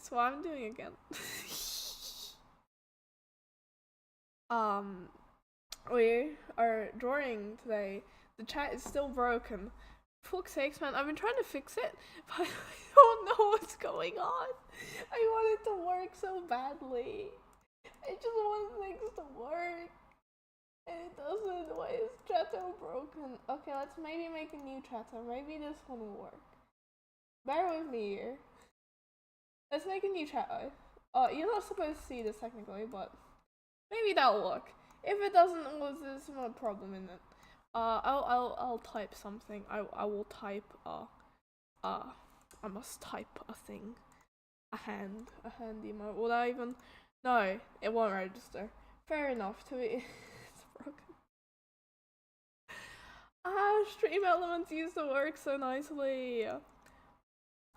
So what I'm doing again. We are drawing today. The chat is still broken. Fuck's sakes, man, I've been trying to fix it, but I don't know what's going on. I want it to work so badly. I just want things to work. And it doesn't. Why is Chato broken? Okay, let's maybe make a new Chato. Maybe this one will work. Bear with me here. Let's make a new Chato. You're not supposed to see this technically, but maybe that'll work. If it doesn't, well, there's no problem in it. I'll type something. I will type I must type a thing. A hand emote. Will that even? No, it won't register. Fair enough. To be, it's broken. Stream elements used to work so nicely.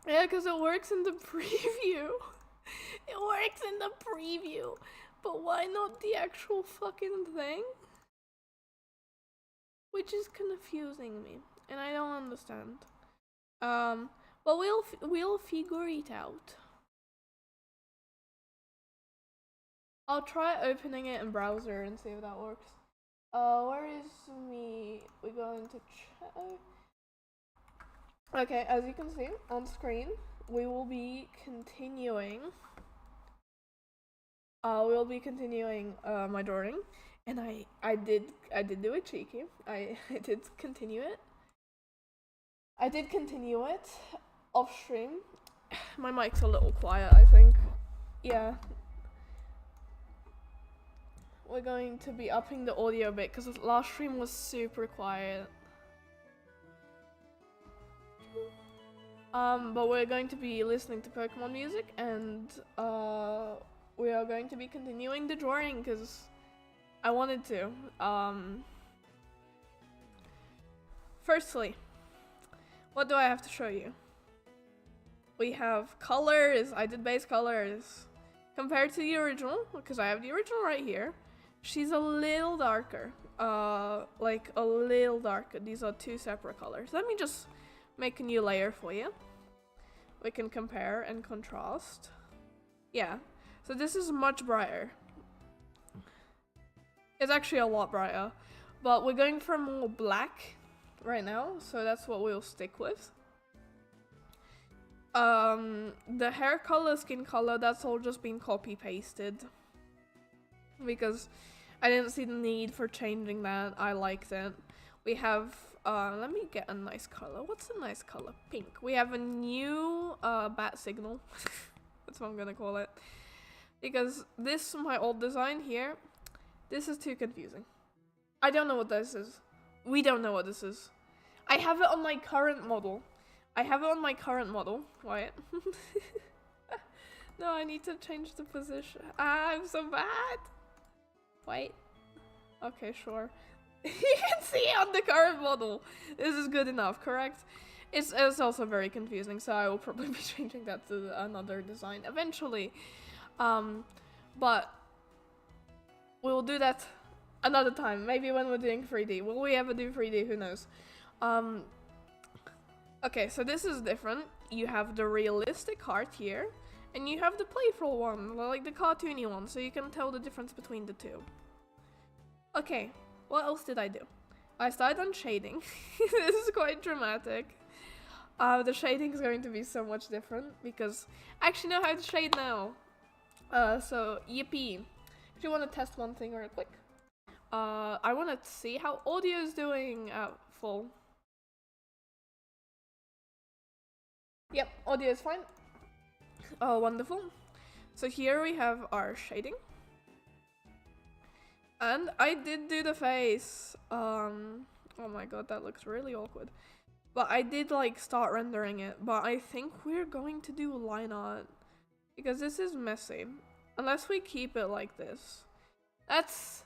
Yeah, because it works in the preview. It works in the preview. But why not the actual fucking thing? Which is confusing me, and I don't understand. But we'll figure it out. I'll try opening it in browser and see if that works. Where is me? We go into chat. Okay, as you can see on screen, we will be continuing. We'll be continuing my drawing, and I did do it cheeky. I did continue it. I did continue it off stream. My mic's a little quiet, I think. Yeah. We're going to be upping the audio a bit because the last stream was super quiet. But we're going to be listening to Pokemon music, and we are going to be continuing the drawing because I wanted to. Firstly, what do I have to show you? We have colors. I did base colors compared to the original because I have the original right here. She's a little darker, like a little darker. These are two separate colors. Let me just make a new layer for you. We can compare and contrast. Yeah, so this is much brighter. It's actually a lot brighter, but we're going for more black right now, so that's what we'll stick with. The hair color, skin color, that's all just been copy pasted because I didn't see the need for changing that. I liked it. We have let me get a nice color. What's a nice color? Pink. We have a new bat signal. That's what I'm gonna call it. Because this, my old design here, this is too confusing. I don't know what this is. We don't know what this is. I have it on my current model. Wait. No, I need to change the position. I'm so bad. Wait. Okay, sure. You can see it on the current model. This is good enough, correct? It's also very confusing, so I will probably be changing that to another design eventually. But we'll do that another time. Maybe when we're doing 3D. Will we ever do 3D? Who knows? Okay, so this is different. You have the realistic heart here, and you have the playful one, like the cartoony one, so you can tell the difference between the two. Okay, what else did I do? I started on shading. This is quite dramatic. The shading is going to be so much different because I actually know how to shade now. So yippee. If you want to test one thing real quick. I want to see how audio is doing at full. Yep, audio is fine. Oh, wonderful. So here we have our shading. And I did do the face. Oh my god, that looks really awkward. But I did like start rendering it. But I think we're going to do line art. Because this is messy. Unless we keep it like this. That's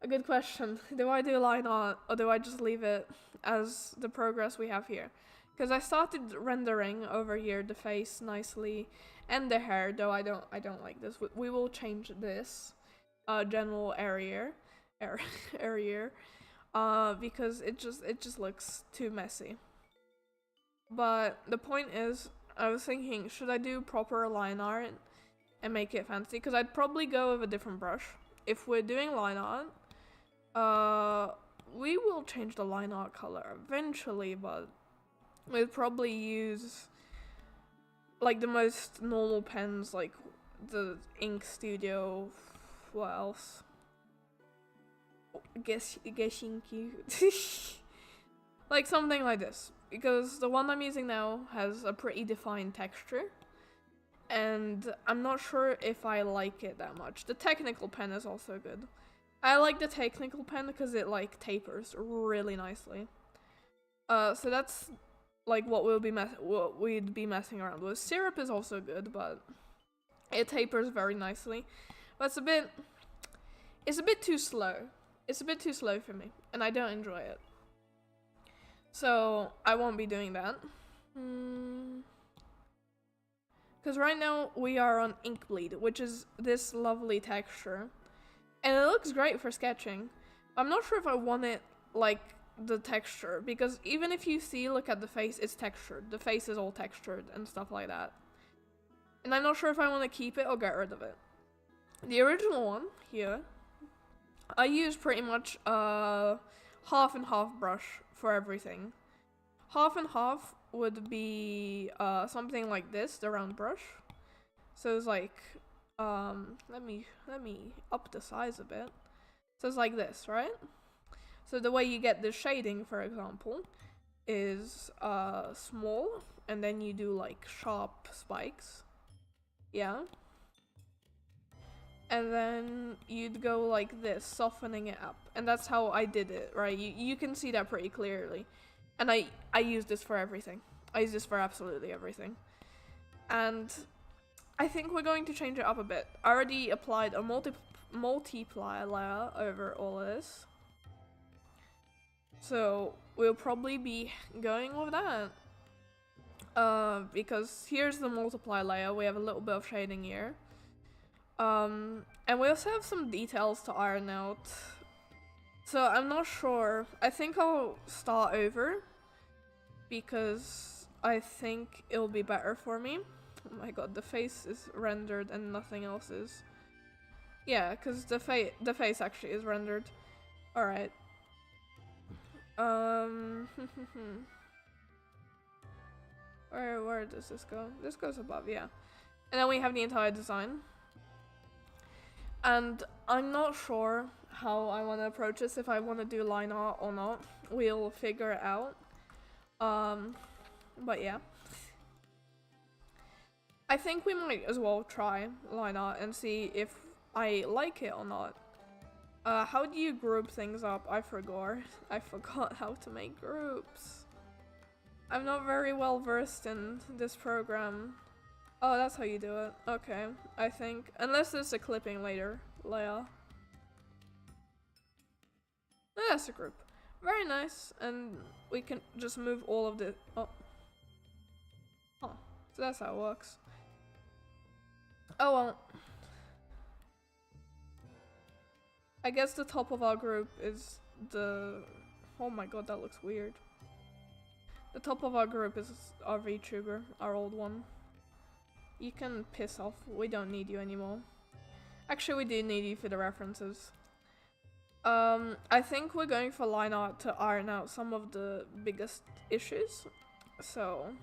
a good question. Do I do line art or do I just leave it as the progress we have here? Because I started rendering over here the face nicely and the hair, though I don't like this. We will change this general area because it just looks too messy. But the point is, I was thinking, should I do proper line art and make it fancy? Because I'd probably go with a different brush. If we're doing line art, we will change the line art color eventually, but we'll probably use like the most normal pens, like the Ink Studio. What else? Guessing like something like this, because the one I'm using now has a pretty defined texture, and I'm not sure if I like it that much. The technical pen is also good. I like the technical pen because it like tapers really nicely. So that's like what we'd be messing around with. Syrup is also good, but it tapers very nicely. But it's a bit too slow. It's a bit too slow for me, and I don't enjoy it. So I won't be doing that. Because right now we are on Ink Bleed, which is this lovely texture. And it looks great for sketching. I'm not sure if I want it like the texture, because even if you look at the face, it's textured. The face is all textured and stuff like that. And I'm not sure if I want to keep it or get rid of it. The original one here, I use pretty much half and half brush for everything. Half and half would be something like this, the round brush. So it's like let me up the size a bit. So it's like this, right? So the way you get the shading, for example, is small, and then you do like sharp spikes. Yeah. And then you'd go like this, softening it up. And that's how I did it, right? You can see that pretty clearly. And I use this for everything. I use this for absolutely everything. And I think we're going to change it up a bit. I already applied a multiplier layer over all of this. So we'll probably be going with that. Because here's the multiply layer. We have a little bit of shading here. And we also have some details to iron out. So I'm not sure. I think I'll start over, because I think it'll be better for me. Oh my god, the face is rendered and nothing else is. Yeah, because the face actually is rendered. Alright. Where does this go? This goes above, yeah. And then we have the entire design. And I'm not sure how I want to approach this, if I want to do line art or not. We'll figure it out. But yeah. I think we might as well try line art and see if I like it or not. How do you group things up? I forgot how to make groups. I'm not very well versed in this program. Oh, that's how you do it. Okay, I think. Unless there's a clipping layer. That's a group. Very nice. And we can just move all of the... Oh. Huh. So that's how it works. Oh well. I guess the top of our group is the... Oh my god, that looks weird. The top of our group is our VTuber, our old one. You can piss off, we don't need you anymore. Actually, we do need you for the references. I think we're going for line art to iron out some of the biggest issues. So...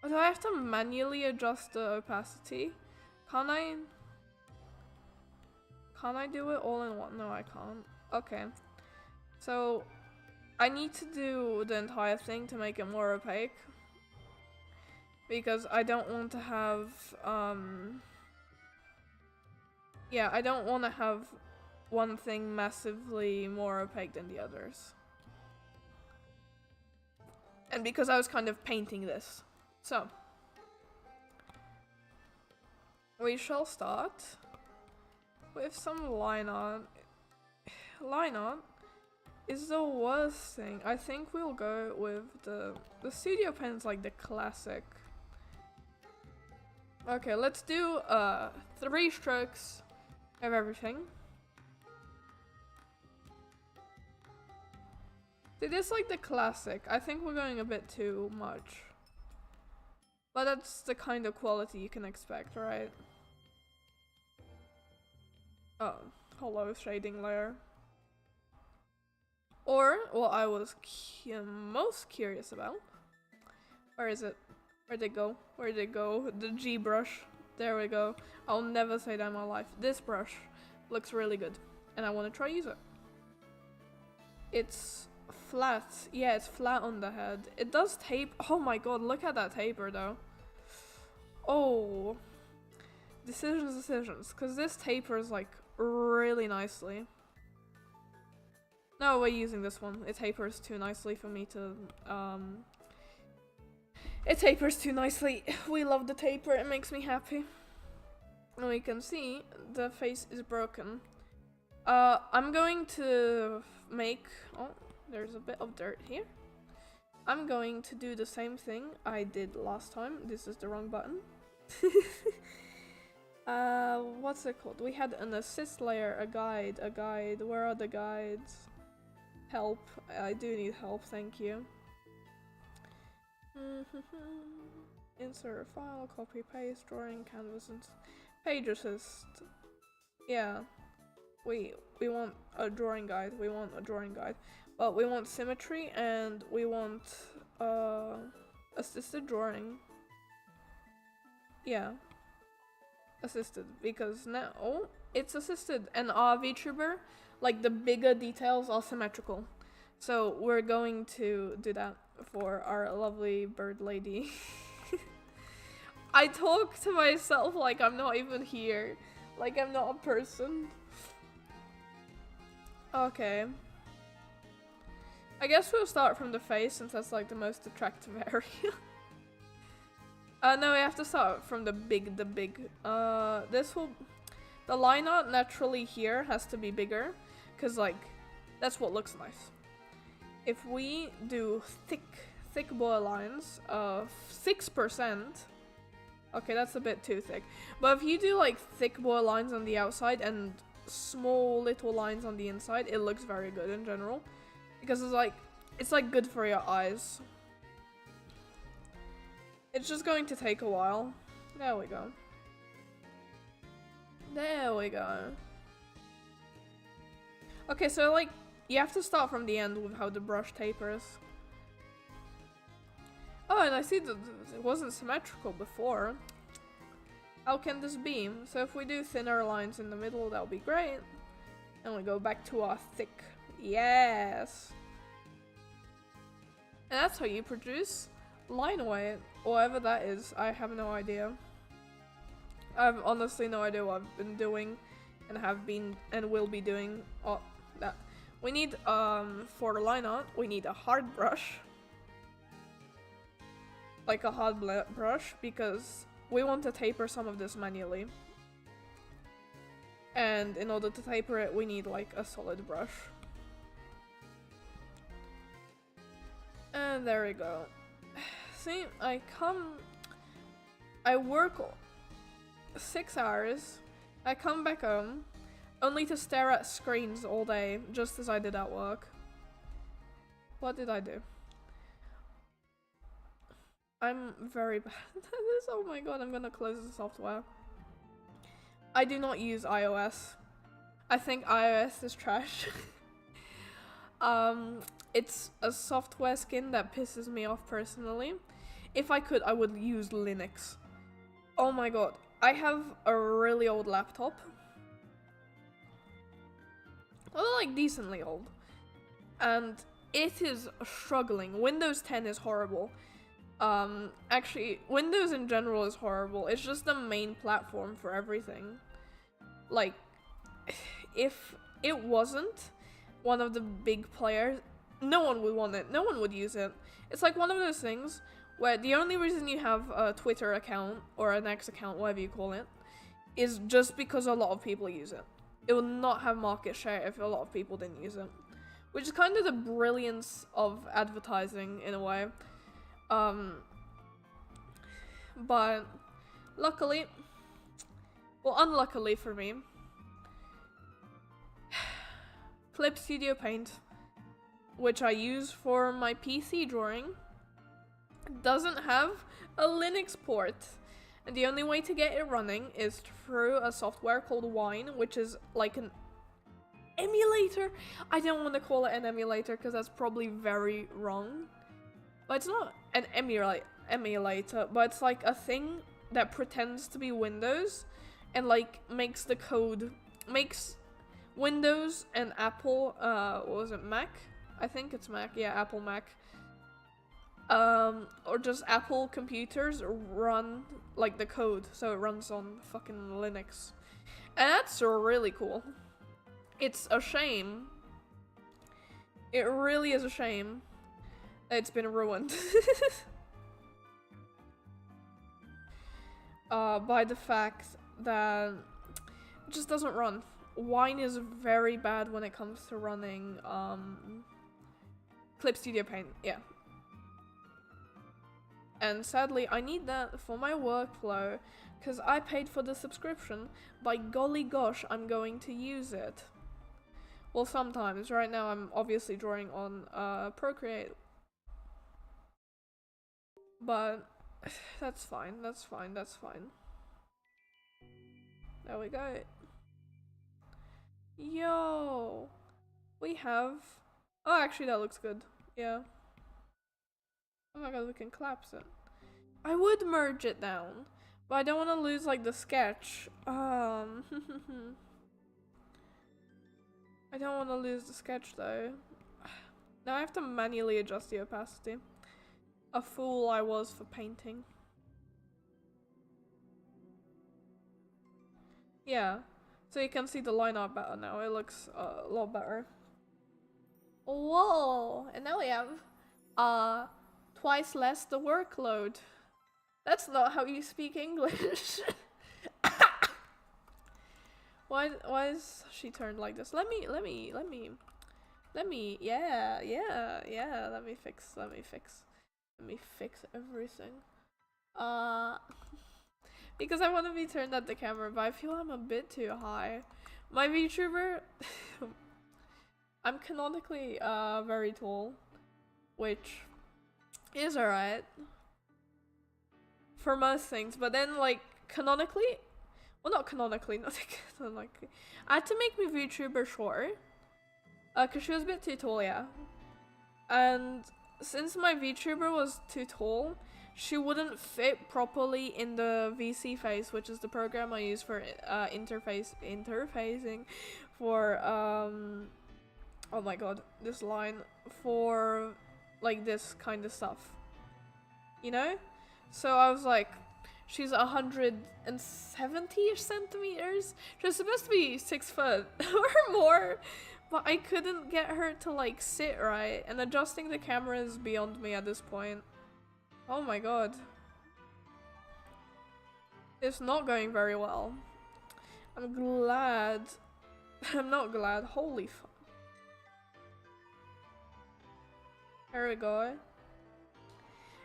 Do I have to manually adjust the opacity? Can't I? Can't I do it all in one? No, I can't. Okay. So, I need to do the entire thing to make it more opaque. Because I don't want to have, yeah, I don't want to have one thing massively more opaque than the others. And because I was kind of painting this. So, we shall start with some line art. Line art is the worst thing. I think we'll go with the studio pen's like the classic. Okay, let's do 3 strokes of everything. It is like the classic. I think we're going a bit too much. But that's the kind of quality you can expect, right? Oh, hollow shading layer. Or, what I was most curious about. Where is it? Where'd it go? Where'd it go? The G brush. There we go. I'll never say that in my life. This brush looks really good. And I want to try use it. It's flat. Yeah, it's flat on the head. It does tape. Oh my god, look at that taper though. Oh. Decisions. Because this tapers like really nicely. No, we're using this one. It tapers too nicely for me to, it tapers too nicely. We love the taper, it makes me happy. And we can see the face is broken. I'm going to make, oh, there's a bit of dirt here. I'm going to do the same thing I did last time. This is the wrong button. What's it called? We had an assist layer, a guide. Where are the guides? Help. I do need help, thank you. Insert a file, copy, paste, drawing, canvas, and page assist. Yeah. We want a drawing guide. But we want symmetry and we want assisted drawing. Yeah. Assisted, because now it's assisted, and our VTuber, like the bigger details are symmetrical. So we're going to do that for our lovely bird lady. I talk to myself like I'm not even here, like I'm not a person. Okay. I guess we'll start from the face since that's like the most attractive area. No, we have to start from the big. The line art naturally here has to be bigger, cause like, that's what looks nice. If we do thick boy lines, 6%, okay, that's a bit too thick. But if you do like thick boy lines on the outside and small little lines on the inside, it looks very good in general, because it's like good for your eyes. It's just going to take a while. There we go. There we go. Okay, so like, you have to start from the end with how the brush tapers. Oh, and I see that it wasn't symmetrical before. How can this be? So if we do thinner lines in the middle, that'll be great. And we go back to our thick. Yes! And that's how you produce line weight, whatever that is. I have no idea. I have honestly no idea what I've been doing and have been and will be doing. Oh, that. We need, for line art, we need a hard brush. Like a hard brush, because we want to taper some of this manually. And in order to taper it, we need like a solid brush. And there we go. See, I work 6 hours, I come back home, only to stare at screens all day, just as I did at work. What did I do? I'm very bad at this, oh my god, I'm gonna close the software. I do not use iOS. I think iOS is trash. It's a software skin that pisses me off personally. If I could, I would use Linux. Oh my god. I have a really old laptop. Well, like decently old. And it is struggling. Windows 10 is horrible. Actually, Windows in general is horrible. It's just the main platform for everything. Like, if it wasn't one of the big players, no one would want it. No one would use it. It's like one of those things where the only reason you have a Twitter account or an X account, whatever you call it, is just because a lot of people use it. It would not have market share if a lot of people didn't use it. Which is kind of the brilliance of advertising in a way. But luckily, well, unluckily for me, Clip Studio Paint, which I use for my PC drawing, doesn't have a Linux port. And the only way to get it running is through a software called Wine, which is like an emulator. I don't want to call it an emulator because that's probably very wrong. But it's not an emulator, but it's like a thing that pretends to be Windows and like makes the code, makes Windows and Apple, what was it, Mac? I think it's Mac, yeah, Apple Mac. Or just Apple computers run like the code, so it runs on fucking Linux. And that's really cool. It's a shame. It really is a shame that it's been ruined. By the fact that it just doesn't run. Wine is very bad when it comes to running Clip Studio Paint, yeah. And sadly, I need that for my workflow because I paid for the subscription. By golly gosh, I'm going to use it. Well, sometimes. Right now, I'm obviously drawing on Procreate. But that's fine, that's fine, that's fine. There we go. Yo! We have... Oh, actually, that looks good. Yeah. Oh my god, we can collapse it. I would merge it down, but I don't want to lose like the sketch. I don't want to lose the sketch though. Now I have to manually adjust the opacity. A fool I was for painting. Yeah, so you can see the line art better now. It looks a lot better. Whoa, and now we have twice less the workload. That's not how you speak English. Why is she turned like this? Let me, yeah, let me fix everything. Because I want to be turned at the camera, but I feel I'm a bit too high. My VTuber, I'm canonically, very tall, which is alright for most things, but then like canonically, well not canonically, not canonically, I had to make my VTuber shorter, cause she was a bit too tall, yeah. And since my VTuber was too tall, she wouldn't fit properly in the VC face, which is the program I use for interfacing for oh my god, this line, for like this kind of stuff, you know? So I was like, she's 170-ish centimeters. She was supposed to be 6 foot or more, but I couldn't get her to like sit right, and adjusting the camera is beyond me at this point. Oh my god. It's not going very well. I'm glad. I'm not glad. Holy fuck. There we go.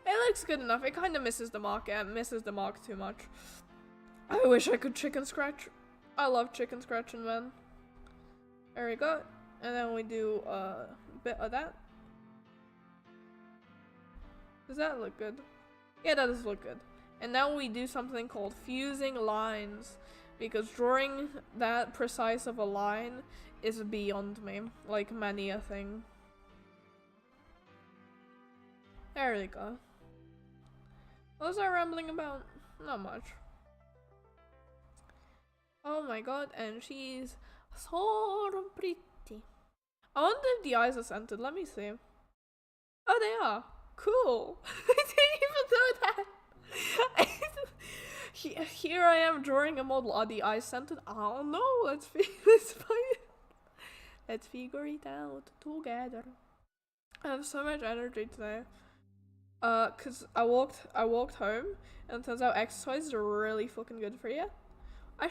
It looks good enough. It kind of misses the mark. It misses the mark too much. I wish I could chicken scratch. I love chicken scratching, man. There we go. And then we do a bit of that. Does that look good? Yeah, that does look good. And now we do something called fusing lines, because drawing that precise of a line is beyond me, like many a thing. There we go. What was I rambling about? Not much. Oh my god, and she's so pretty. I wonder if the eyes are scented. Let me see. Oh, they are. Cool. I didn't even know that. Here I am drawing a model. Are the eyes scented? I don't know. Let's figure it out together. I have so much energy today. Cause I walked home, and it turns out exercise is really fucking good for you. I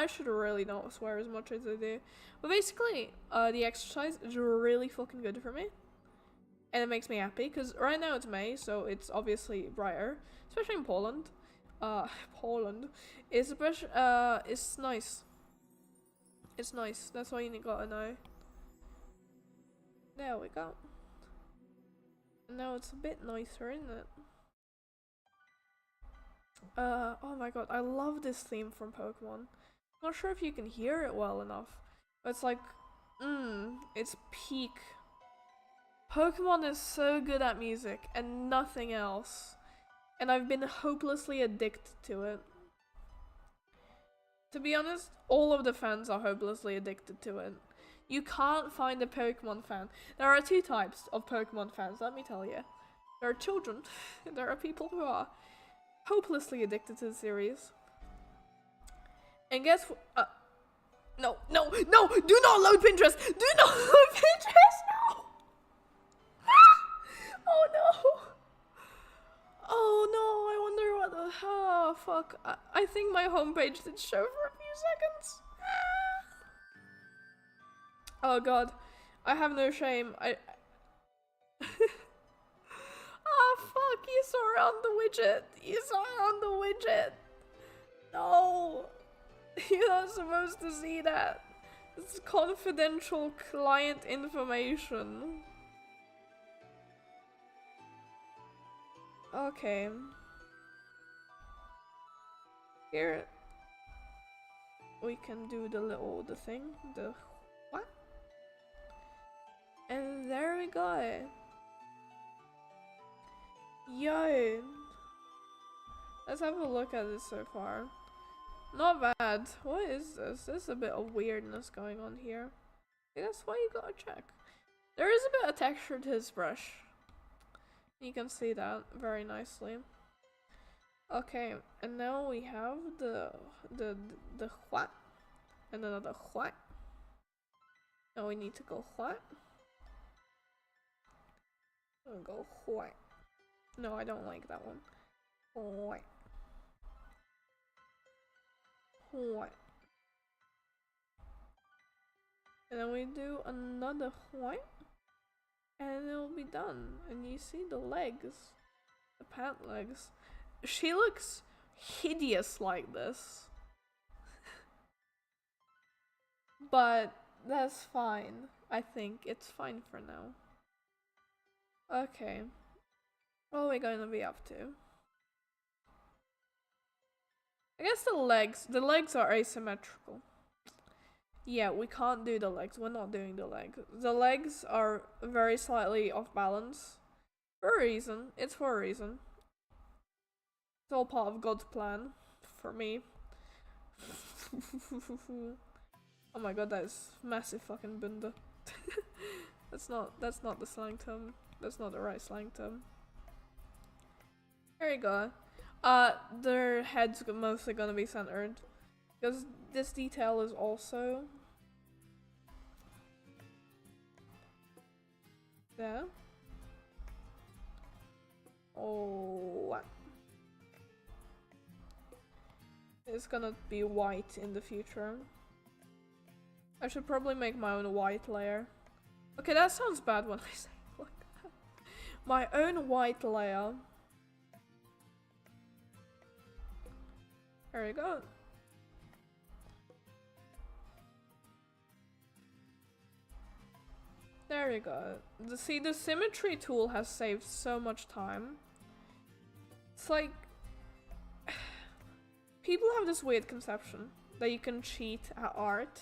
should really not swear as much as I do, but basically, the exercise is really fucking good for me, and it makes me happy. Cause right now it's May, so it's obviously brighter, especially in Poland. Poland is it's nice. It's nice. That's all you gotta know. There we go. Now it's a bit nicer, isn't it? Oh my god, I love this theme from Pokemon. Not sure if you can hear it well enough, but it's like, it's peak. Pokemon is so good at music and nothing else, and I've been hopelessly addicted to it. To be honest, all of the fans are hopelessly addicted to it. You can't find a Pokemon fan. There are two types of Pokemon fans, let me tell you. There are children, and there are people who are hopelessly addicted to the series. And guess what? No, no, no! Do not load Pinterest! Do not load Pinterest! No! Oh no! Oh no, I wonder what the... Oh, fuck. I think my homepage did show for a few seconds. Oh god. I have no shame. Oh fuck, you saw it on the widget. You saw it on the widget. No. You're not supposed to see that. It's confidential client information. Okay. Here we can do the thing, the what? And there we go. Yo. Let's have a look at this so far. Not bad. What is this? There's a bit of weirdness going on here. That's why you gotta check. There is a bit of texture to his brush. You can see that very nicely. Okay, and now we have the what? And another what? Now we need to go what? And go what? No, I don't like that one. What? What? And then we do another what? And it'll be done. And you see the legs, the pant legs. She looks hideous like this. But that's fine. I think it's fine for now. Okay. What are we going to be up to? I guess the legs are asymmetrical. Yeah, we can't do the legs. We're not doing the legs. The legs are very slightly off balance. For a reason. It's for a reason. It's all part of God's plan. For me. Oh my god, that is massive fucking bunda. That's not the slang term. That's not the right slang term. There you go. Their head's mostly gonna be centered. Because this detail is also there. Oh, what? It's gonna be white in the future. I should probably make my own white layer. Okay, that sounds bad when I say it like that. My own white layer. There we go. There we go. See, the symmetry tool has saved so much time. It's like... people have this weird conception that you can cheat at art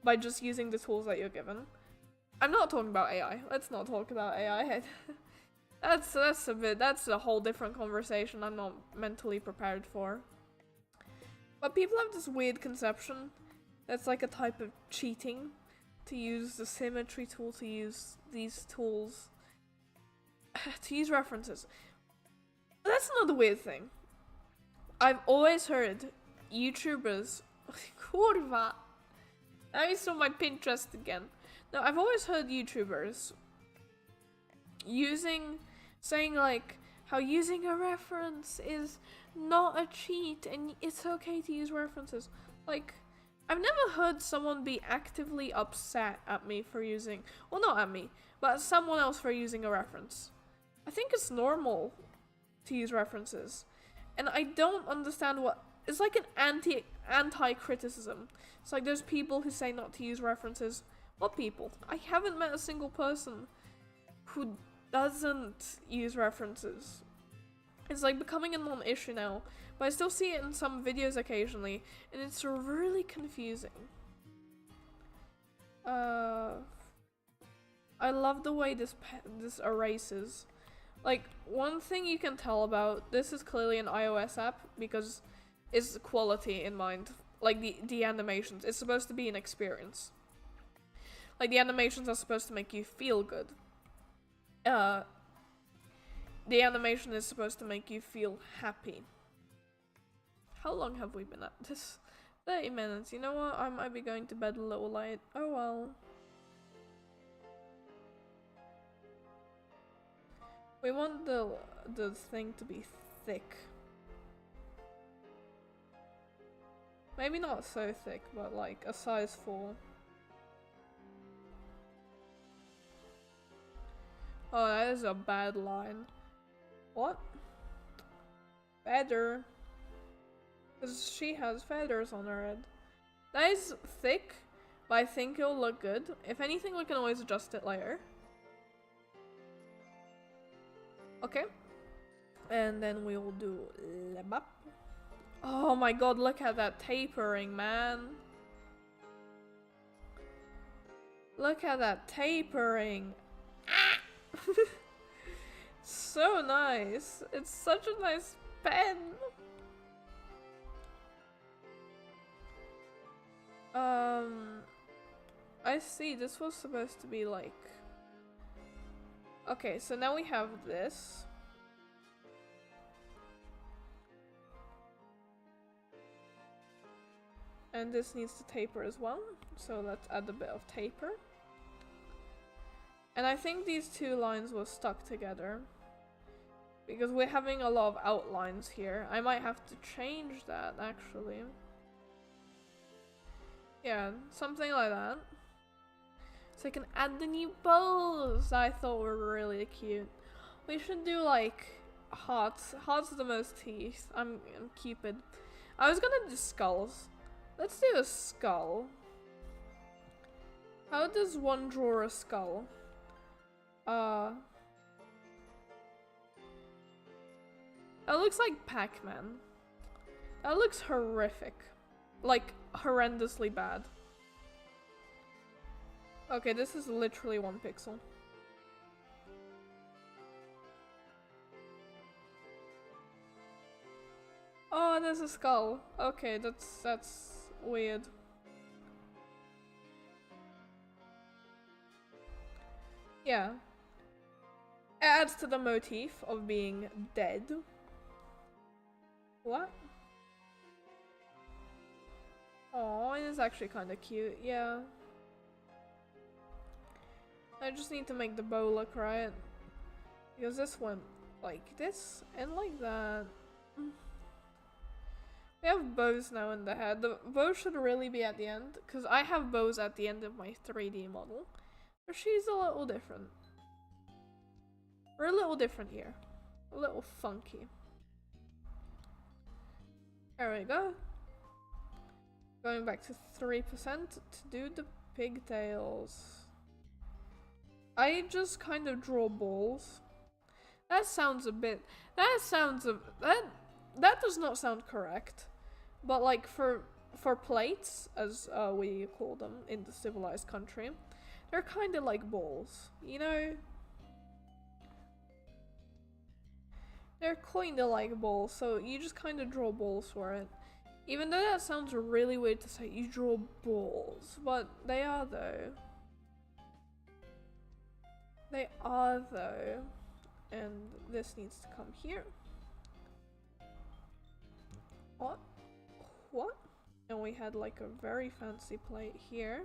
by just using the tools that you're given. I'm not talking about AI. Let's not talk about AI. That's a whole different conversation I'm not mentally prepared for. But people have this weird conception that's like a type of cheating to use the symmetry tool, to use these tools, to use references. That's another weird thing. I've always heard YouTubers... Kurva! Now you saw my Pinterest again. No, I've always heard YouTubers saying like, how using a reference is not a cheat and it's okay to use references. Like, I've never heard someone be actively upset at me for using, well, not at me, but at someone else for using a reference. I think it's normal to use references. And I don't understand what, it's like an anti-criticism. It's like there's people who say not to use references. What people? I haven't met a single person who doesn't use references. It's like becoming a non-issue now, but I still see it in some videos occasionally, and it's really confusing. I love the way this erases. Like, one thing you can tell about this is clearly an iOS app because it's quality in mind. Like the animations, it's supposed to be an experience. Like the animations are supposed to make you feel good. The animation is supposed to make you feel happy. How long have we been at this? 30 minutes. You know what? I might be going to bed a little late. Oh well. We want the thing to be thick. Maybe not so thick, but like a size 4. Oh, that is a bad line. What? Feather. Because she has feathers on her head. That is thick, but I think it'll look good. If anything, we can always adjust it later. Okay. And then we'll do lem up. Oh my god, look at that tapering, man. Look at that tapering. So nice. It's such a nice pen. I see, this was supposed to be like... Okay, so now we have this. And this needs to taper as well, so let's add a bit of taper. And I think these two lines were stuck together because we're having a lot of outlines here. I might have to change that actually. Yeah, something like that. So I can add the new bows I thought were really cute. We should do like hearts. Hearts are the most teeth. I'm Cupid. I was gonna do skulls. Let's do a skull. How does one draw a skull? That looks like Pac-Man. That looks horrific. Like, horrendously bad. Okay, this is literally 1 pixel. Oh, there's a skull. Okay, that's weird. Yeah. It adds to the motif of being dead. What? Oh, it is actually kind of cute, yeah. I just need to make the bow look right. Because this went like this and like that. We have bows now in the head. The bow should really be at the end, because I have bows at the end of my 3D model. But she's a little different. We're a little different here. A little funky. There we go. Going back to 3% to do the pigtails. I just kind of draw balls. That sounds a bit... That does not sound correct. But like for plates, as we call them in the civilized country, they're kind of like balls, you know? They're kind of like balls, so you just kind of draw balls for it. Even though that sounds really weird to say, you draw balls, but they are though. They are though. And this needs to come here. What? What? And we had like a very fancy plate here.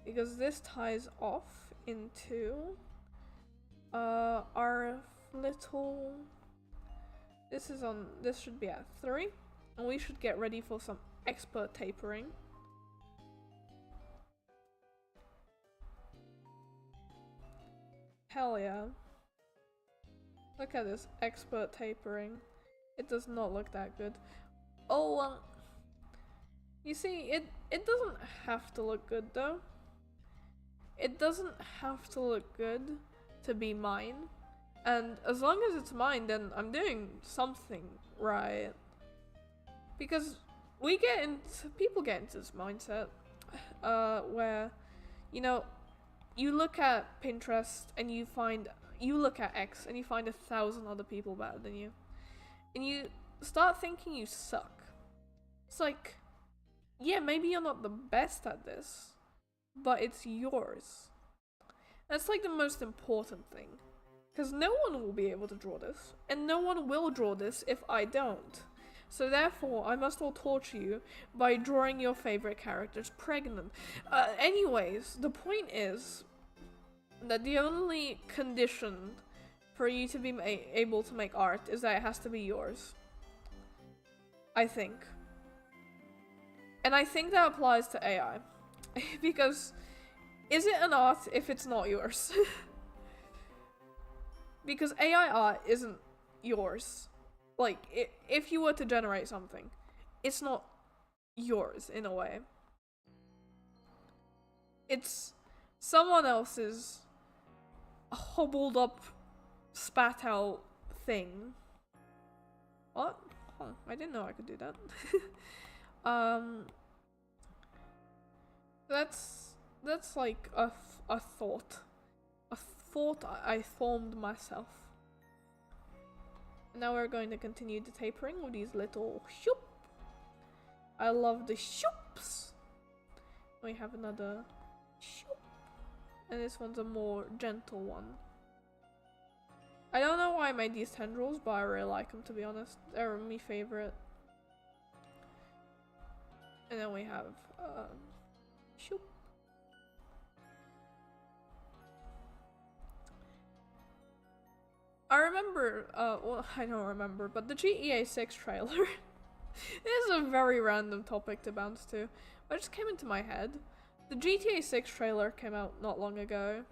Because this ties off into our little... This should be at 3. And we should get ready for some expert tapering. Hell yeah. Look at this expert tapering. It does not look that good. Oh, you see, it doesn't have to look good though. It doesn't have to look good to be mine. And as long as it's mine, then I'm doing something right. Because people get into this mindset where, you know, you look at Pinterest and you look at X and you find 1,000 other people better than you. And you start thinking you suck. It's like, yeah, maybe you're not the best at this, but it's yours. That's like the most important thing. Because no one will be able to draw this, and no one will draw this if I don't. So therefore, I must all torture you by drawing your favorite characters pregnant. Anyways, the point is that the only condition for you to be able to make art is that it has to be yours. I think. And I think that applies to AI. Because is it an art if it's not yours? Because AI art isn't yours. Like, if you were to generate something, it's not yours in a way. It's someone else's hobbled up, spat out thing. What? Huh, I didn't know I could do that. That's like a thought. A thought I formed myself. Now we're going to continue the tapering with these little shoop. I love the shoops. We have another shoop. And this one's a more gentle one. I don't know why I made these tendrils, but I really like them, to be honest. They're my favorite. And then we have shoop. I remember, well, I don't remember, but the GTA 6 trailer. This is a very random topic to bounce to, but it just came into my head. The GTA 6 trailer came out not long ago.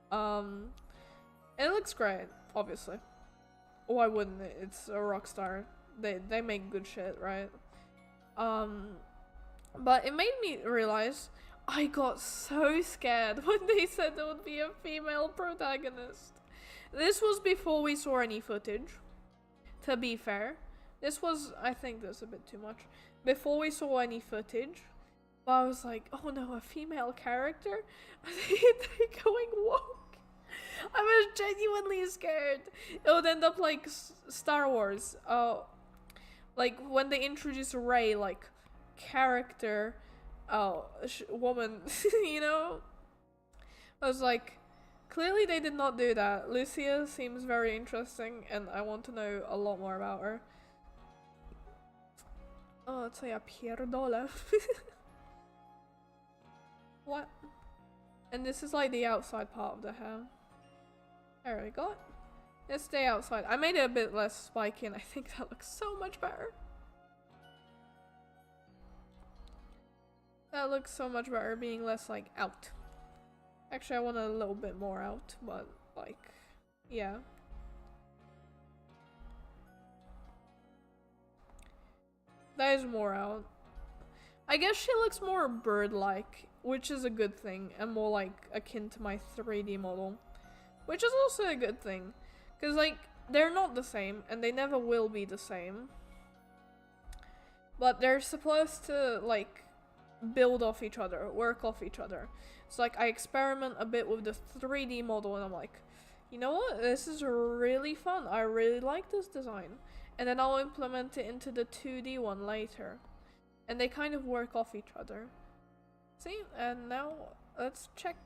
And it looks great, obviously. Why wouldn't it? It's a Rockstar. They make good shit, right? But it made me realize I got so scared when they said there would be a female protagonist. This was before we saw any footage, to be fair. This was, I think that's a bit too much, before we saw any footage. But I was like, oh no, a female character? They're going woke. I was genuinely scared. It would end up like Star Wars. Like when they introduced Rey, like, character, woman, you know? I was like, clearly they did not do that. Lucia seems very interesting, and I want to know a lot more about her. Oh, it's like a pierdola. What? And this is like the outside part of the hair. There we go. Let's stay outside. I made it a bit less spiky, and I think that looks so much better. That looks so much better, being less like out. Actually, I want a little bit more out, but like, yeah. That is more out. I guess she looks more bird-like, which is a good thing, and more like akin to my 3D model. Which is also a good thing, because like, they're not the same, and they never will be the same. But they're supposed to like build off each other, work off each other. So like I experiment a bit with the 3D model and I'm like, you know what, this is really fun, I really like this design. And then I'll implement it into the 2D one later. And they kind of work off each other. See, and now let's check.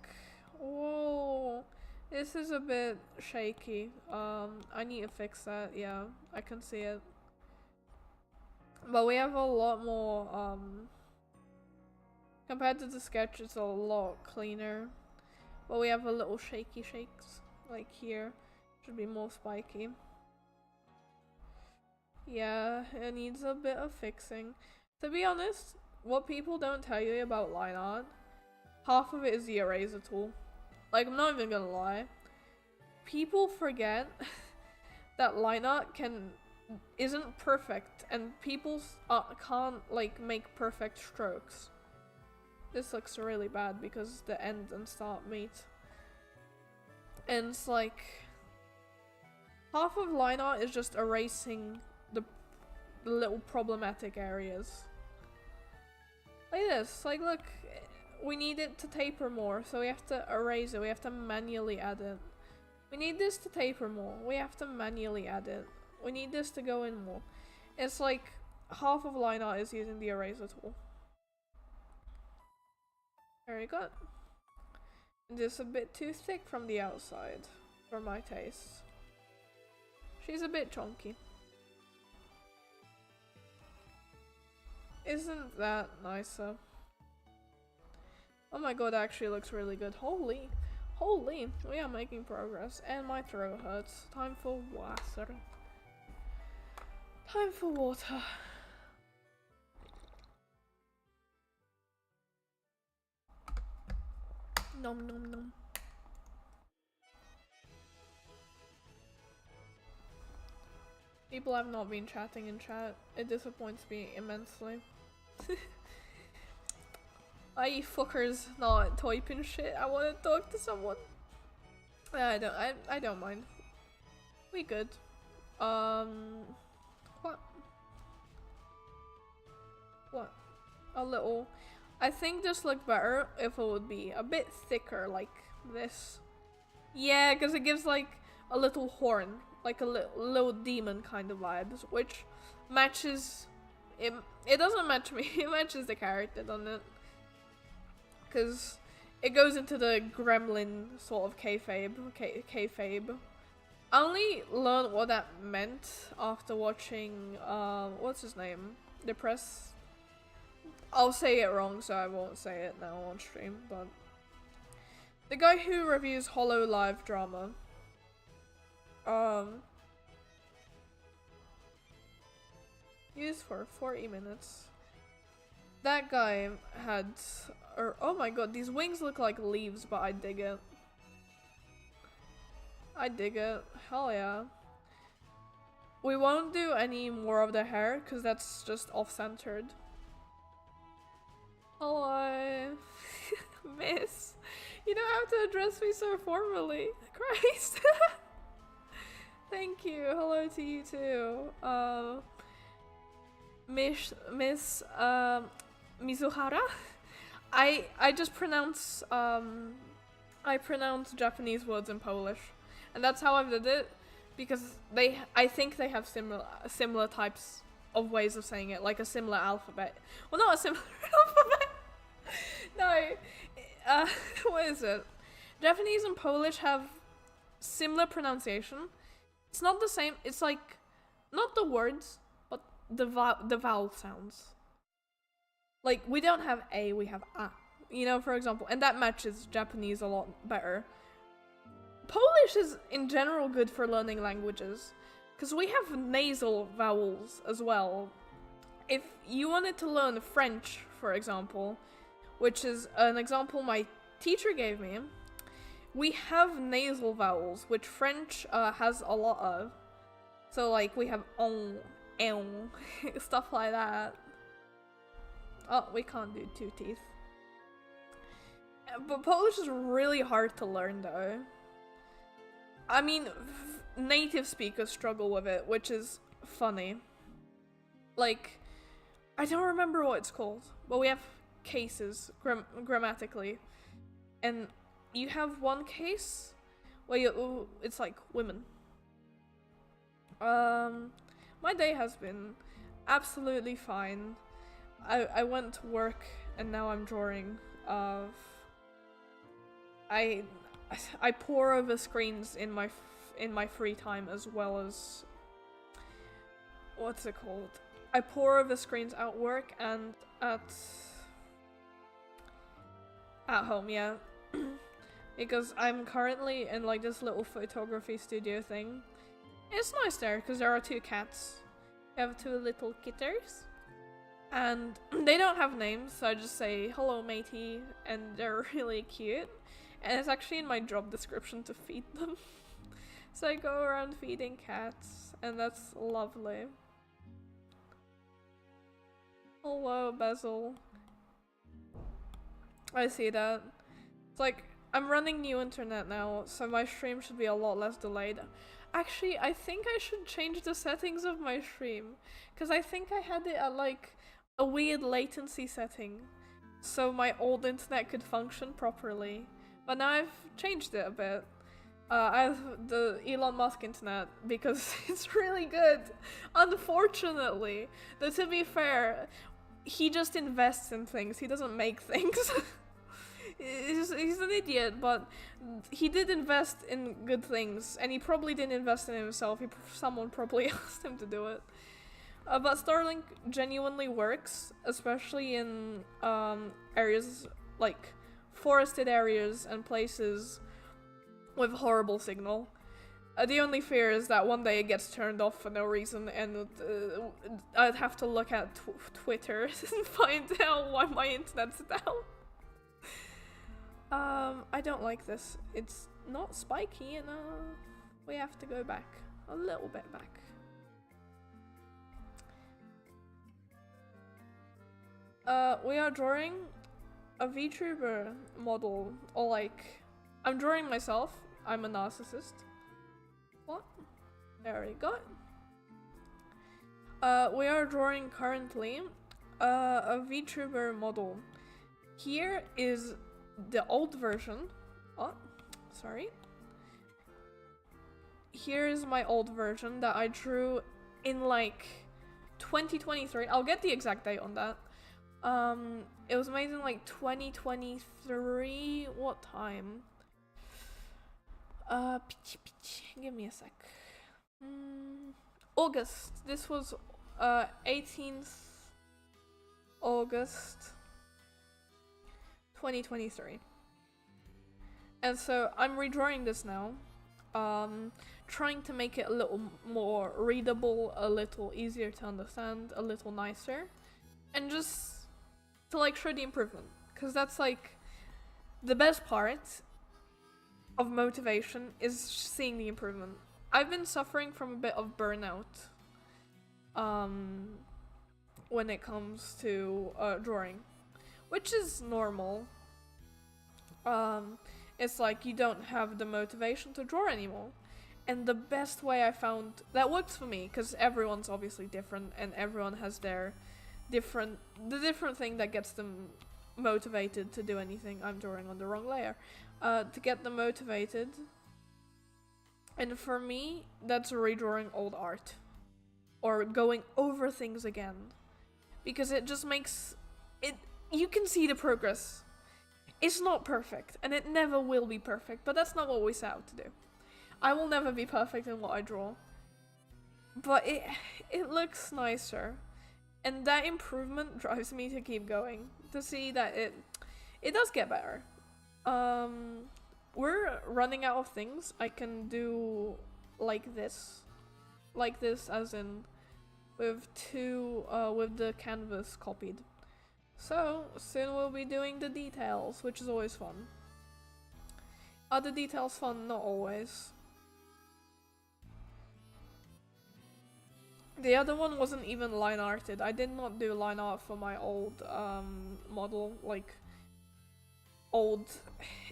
Whoa, this is a bit shaky. I need to fix that, yeah, I can see it. But we have a lot more, compared to the sketch, it's a lot cleaner. But we have a little shaky shakes, like here. Should be more spiky. Yeah, it needs a bit of fixing. To be honest, what people don't tell you about line art, half of it is the eraser tool. Like, I'm not even gonna lie. People forget that line art isn't perfect, and people can't like make perfect strokes. This looks really bad because the end and start meet. And it's like, Half of line art is just erasing the little problematic areas. Like this, like look, we need it to taper more, so we have to erase it, we have to manually add it. We need this to taper more, we have to manually add it. We need this to go in more. It's like half of line art is using the eraser tool. Very good. This is a bit too thick from the outside, for my taste. She's a bit chunky. Isn't that nicer? Oh my god, that actually looks really good. Holy, we are making progress. And my throat hurts. Time for water. Time for water. Nom nom nom. People have not been chatting in chat. It disappoints me immensely. You fuckers not typing shit. I want to talk to someone. I don't mind. We good. What? A little. I think this looked better if it would be a bit thicker like this. Yeah, because it gives like a little horn, like a little demon kind of vibes, which matches it. It doesn't match me. It matches the character, doesn't it? Because it goes into the gremlin sort of kayfabe. I only learned what that meant after watching what's his name? The press. I'll say it wrong, so I won't say it now on stream, but the guy who reviews Hollow Live drama. Used for 40 minutes. That guy had, oh my god, these wings look like leaves, but I dig it. I dig it. Hell yeah. We won't do any more of the hair, because that's just off-centered. Hello. Miss. You don't have to address me so formally. Christ. Thank you. Hello to you too. Miss Mizuhara? I just pronounce I pronounce Japanese words in Polish. And that's how I did it, because I think they have similar types of ways of saying it, like a similar alphabet. Well, not a similar alphabet. No. What is it? Japanese and Polish have similar pronunciation. It's not the same. It's like not the words, but the vowel sounds. Like we don't have a, we have a. You know, for example, and that matches Japanese a lot better. Polish is in general good for learning languages, because we have nasal vowels as well. If you wanted to learn French, for example, which is an example my teacher gave me, we have nasal vowels, which French has a lot of. So like we have on, stuff like that. Oh, we can't do two teeth. But Polish is really hard to learn though. I mean, native speakers struggle with it, which is funny. Like, I don't remember what it's called, but we have cases grammatically, and you have one case where it's like women. My day has been absolutely fine. I went to work and now I'm drawing. I pore over screens in my free time, as well as, what's it called? I pore over screens at work and at home, yeah. Because I'm currently in like this little photography studio thing. It's nice there because there are two cats. I have two little kitters. And they don't have names, so I just say, hello matey, and they're really cute. And it's actually in my job description to feed them. So I go around feeding cats, and that's lovely. Hello, Basil. I see that. It's like, I'm running new internet now, so my stream should be a lot less delayed. Actually, I think I should change the settings of my stream, because I think I had it at like a weird latency setting, so my old internet could function properly. But now I've changed it a bit. I have the Elon Musk internet because it's really good. Unfortunately, though, to be fair, he just invests in things. He doesn't make things. He's an idiot, but he did invest in good things, and he probably didn't invest in himself. Someone probably asked him to do it. But Starlink genuinely works, especially in areas like forested areas and places with horrible signal. The only fear is that one day it gets turned off for no reason, and I'd have to look at Twitter and find out why my internet's down. I don't like this. It's not spiky enough. We have to go back. A little bit back. We are drawing a VTuber model, or like, I'm drawing myself. I'm a narcissist. What? There we go. We are drawing currently a VTuber model. Here is the old version. Oh, sorry. Here's my old version that I drew in like 2023. I'll get the exact date on that. It was made in like 2023. What time? Give me a sec. August. This was 18th August 2023. And so I'm redrawing this now. Trying to make it a little more readable, a little easier to understand, a little nicer. And just to like show the improvement. Because that's like the best part of motivation is seeing the improvement. I've been suffering from a bit of burnout when it comes to drawing, which is normal. It's like you don't have the motivation to draw anymore. And the best way I found that works for me, because everyone's obviously different and everyone has their different thing that gets them motivated to do anything. I'm drawing on the wrong layer. To get them motivated. And for me, that's redrawing old art. Or going over things again. Because it just makes it, you can see the progress. It's not perfect, and it never will be perfect, but that's not what we set out to do. I will never be perfect in what I draw. But it looks nicer. And that improvement drives me to keep going. To see that it does get better. We're running out of things I can do like this. Like this, as in with with the canvas copied. So soon we'll be doing the details, which is always fun. Are the details fun? Not always. The other one wasn't even line arted. I did not do line art for my old model, like old.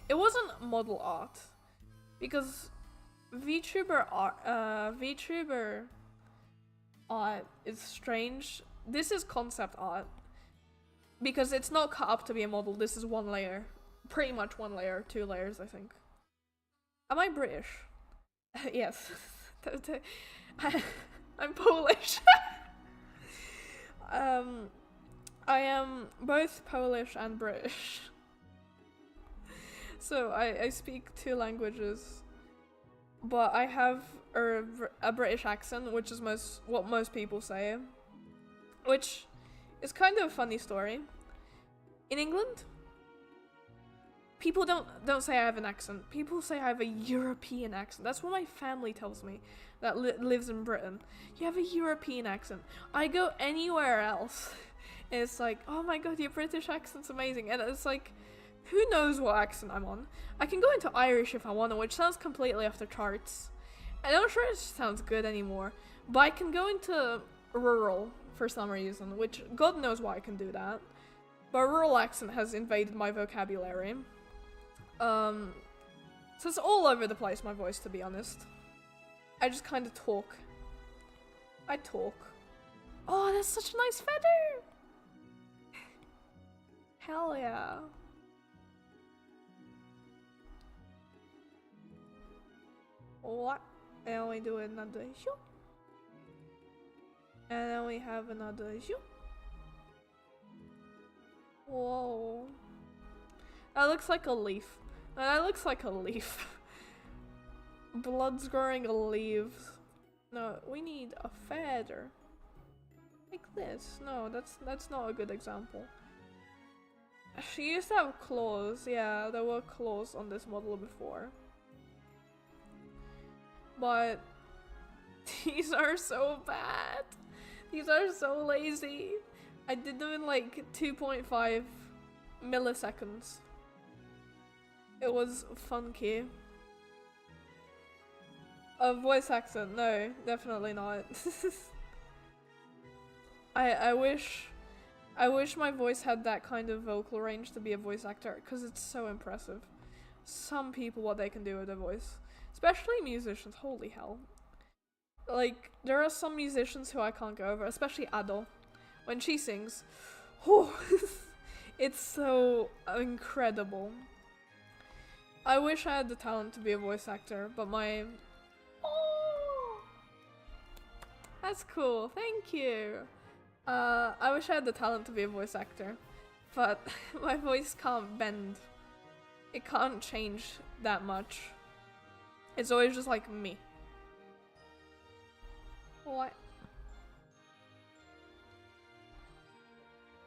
It wasn't model art because VTuber art is strange. This is concept art because it's not cut up to be a model. This is one layer, pretty much one layer, 2 layers, I think. Am I British? Yes. I'm Polish. I am both Polish and British. So I speak 2 languages, but I have a British accent, which is what most people say, which is kind of a funny story. In England, people don't say I have an accent. People say I have a European accent. That's what my family tells me that lives in Britain. You have a European accent. I go anywhere else, and it's like, oh my god, your British accent's amazing. And it's like, who knows what accent I'm on? I can go into Irish if I want to, which sounds completely off the charts. I'm not sure it sounds good anymore. But I can go into rural for some reason, which God knows why I can do that. But a rural accent has invaded my vocabulary. So it's all over the place, my voice, to be honest. I just kind of talk. I talk. Oh, that's such a nice feather! Hell yeah. What? And we do another shoot. And then we have another shoot. Whoa. That looks like a leaf. That looks like a leaf. Blood's growing leaves. No, we need a feather. Like this. No, that's not a good example. She used to have claws. Yeah, there were claws on this model before. But these are so bad. These are so lazy. I did them in like 2.5 milliseconds. It was funky. A voice accent? No, definitely not. I wish my voice had that kind of vocal range to be a voice actor, because it's so impressive. Some people, what they can do with their voice. Especially musicians, holy hell. Like, there are some musicians who I can't go over, especially Ado. When she sings, oh, it's so incredible. I wish I had the talent to be a voice actor, but my... Oh! That's cool, thank you! I wish I had the talent to be a voice actor, but my voice can't bend. It can't change that much. It's always just like me. What?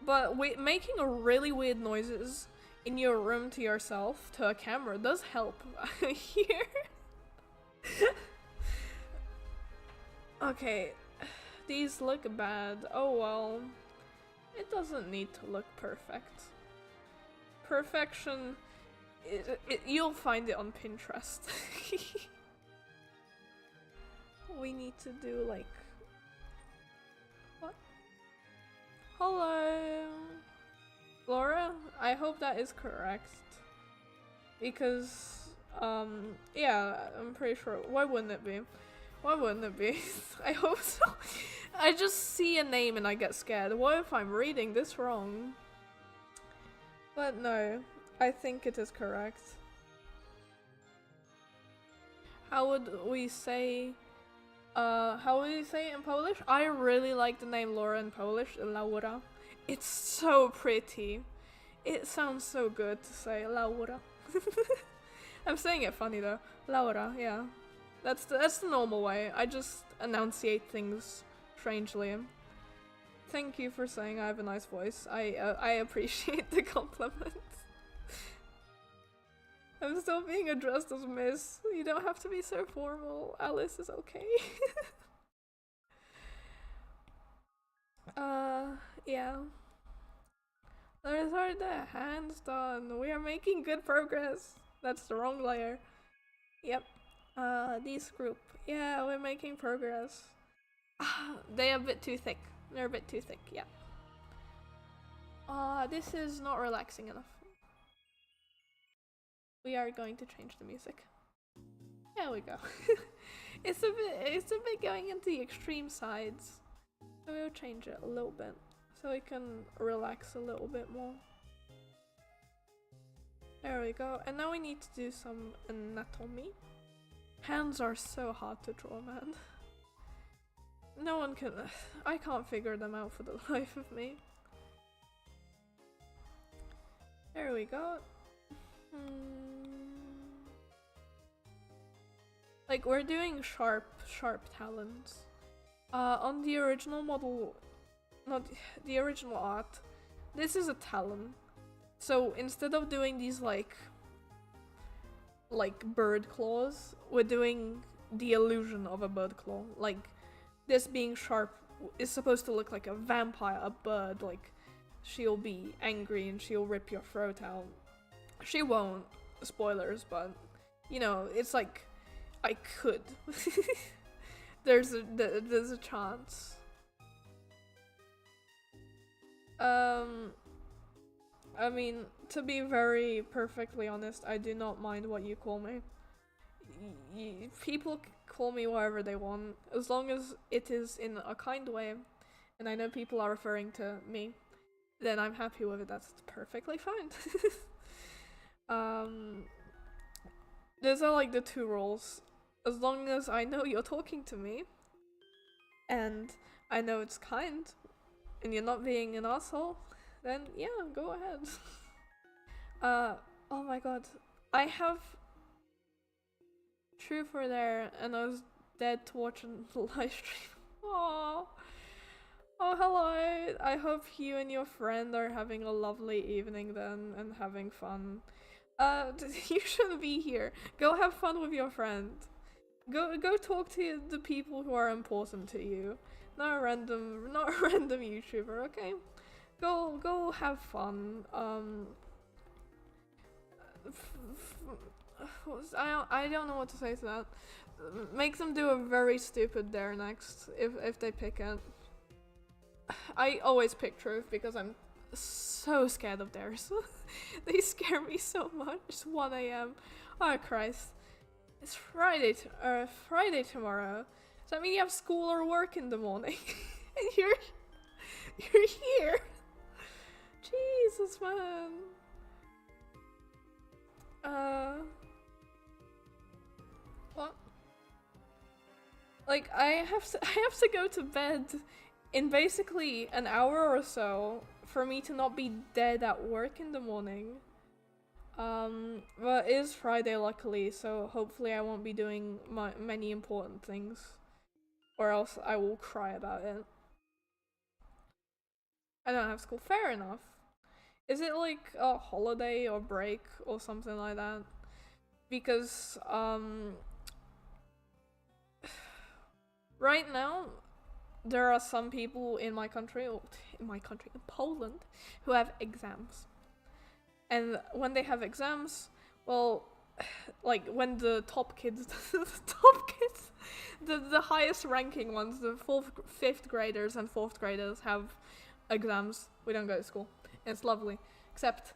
But making really weird noises in your room to yourself, to a camera, does help. Here. Okay, these look bad. Oh well. It doesn't need to look perfect. Perfection, you'll find it on Pinterest. We need to do like... What? Hello! Laura? I hope that is correct. Because, yeah, I'm pretty sure. Why wouldn't it be? Why wouldn't it be? I hope so. I just see a name and I get scared. What if I'm reading this wrong? But no, I think it is correct. How would we say... how would you say it in Polish? I really like the name Laura in Polish, Laura. It's so pretty. It sounds so good to say Laura. I'm saying it funny though. Laura, yeah. That's the normal way. I just enunciate things strangely. Thank you for saying I have a nice voice. I appreciate the compliment. I'm still being addressed as Miss. You don't have to be so formal. Alice is okay. Yeah. There's are the hands done. We are making good progress. That's the wrong layer. Yep. These group. Yeah, we're making progress. They're a bit too thick. They're a bit too thick, yeah. This is not relaxing enough. We are going to change the music. There we go. It's a bit going into the extreme sides. So we'll change it a little bit so we can relax a little bit more. There we go. And now we need to do some anatomy. Hands are so hard to draw, man. No one can... I can't figure them out for the life of me. There we go. Like, we're doing sharp talons. On the original model, not the original art, this is a talon. So instead of doing these like bird claws, we're doing the illusion of a bird claw. Like, this being sharp is supposed to look like a vampire, a bird, like she'll be angry and she'll rip your throat out. She won't, spoilers, but you know, it's like, I could. There's a chance. I mean, to be very perfectly honest, I do not mind what you call me. people call me whatever they want, as long as it is in a kind way, and I know people are referring to me, then I'm happy with it. That's perfectly fine. Those are like the two rules. As long as I know you're talking to me, and I know it's kind, and you're not being an asshole, then yeah, go ahead. Oh my god. I have Truth were there, and I was dead to watch the live stream. Aww. Oh, hello. I hope you and your friend are having a lovely evening then, and having fun. You shouldn't be here. Go have fun with your friend. Go talk to the people who are important to you. Not a random YouTuber, okay? Go have fun. I don't know what to say to that. Make them do a very stupid dare next if they pick it. I always pick Truth because I'm so scared of dares. They scare me so much. It's 1 a.m. Oh Christ. It's Friday tomorrow. Does that mean you have school or work in the morning? And you're here? Jesus, man. What? Like, I have to go to bed in basically an hour or so for me to not be dead at work in the morning. But it is Friday luckily, so hopefully I won't be doing many important things, or else I will cry about it. I don't have school. Fair enough. Is it like a holiday or break or something like that? Because right now there are some people in my country, in Poland, who have exams. And when they have exams, well, like when the top kids, the highest ranking ones, the 5th graders and 4th graders have exams, we don't go to school. It's lovely, except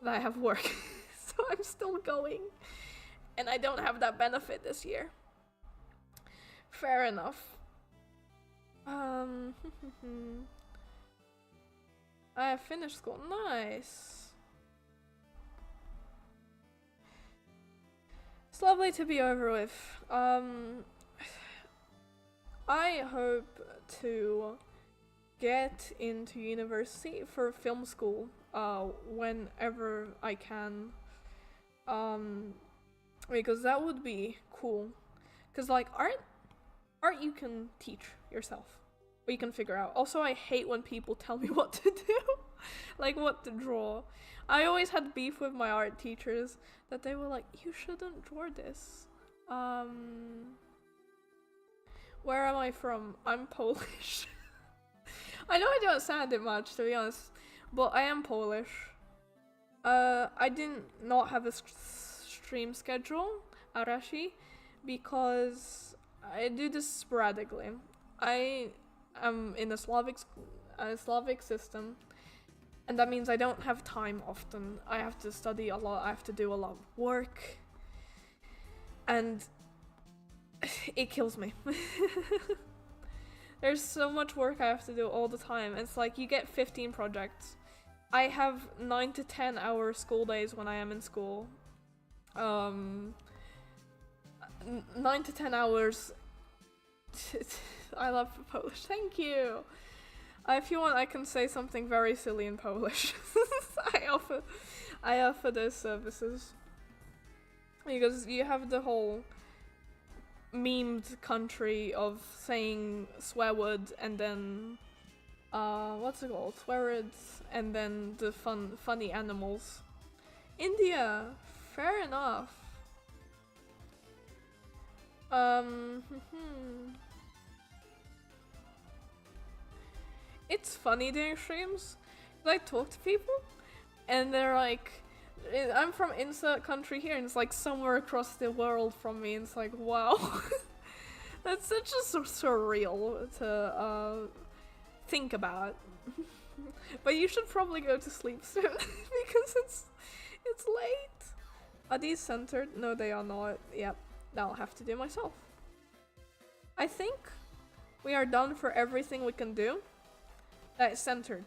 that I have work, so I'm still going, and I don't have that benefit this year. Fair enough. I have finished school. Nice. It's lovely to be over with. I hope to get into university for film school whenever I can, because that would be cool. Because like art you can teach yourself, or you can figure out. Also, I hate when people tell me what to do, like what to draw. I always had beef with my art teachers that they were like, you shouldn't draw this. Where am I from? I'm Polish. I know I don't sound it much, to be honest, but I am Polish. I did not have a stream schedule, Arashi, because I do this sporadically. I am in a Slavic system, and that means I don't have time often. I have to study a lot, I have to do a lot of work, and it kills me. There's so much work I have to do all the time. It's like you get 15 projects. I have 9 to 10 hour school days when I am in school. 9 to 10 hours. I love Polish. Thank you. If you want, I can say something very silly in Polish. I offer those services. Because you have the whole memed country of saying swear word and then what's it called? Swear words and then the funny animals. India, fair enough. It's funny doing streams. I talk to people and they're like, I'm from insert country here, and it's like somewhere across the world from me, and it's like, wow. That's such a surreal to think about. But you should probably go to sleep soon, because it's late. Are these centered? No, they are not. Yep. that I'll have to do myself. I think we are done for everything we can do that is centered.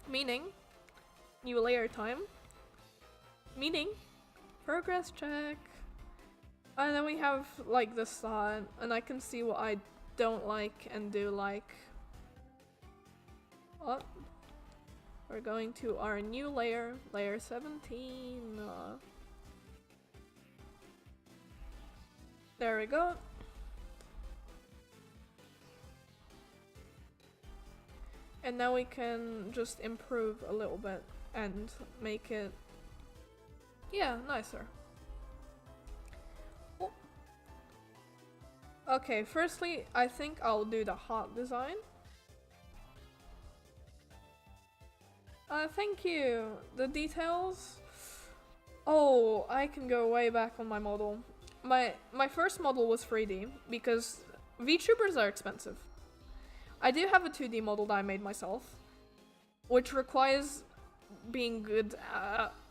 Meaning, new layer time. Meaning, progress check. And then we have like the sun, and I can see what I don't like and do like. What? We're going to our new layer, layer 17. There we go. And now we can just improve a little bit and make it, yeah, nicer. Oh. Okay, firstly, I think I'll do the heart design. Thank you. The details. Oh, I can go way back on my model. My first model was 3D because VTubers are expensive. I do have a 2D model that I made myself, which requires being good.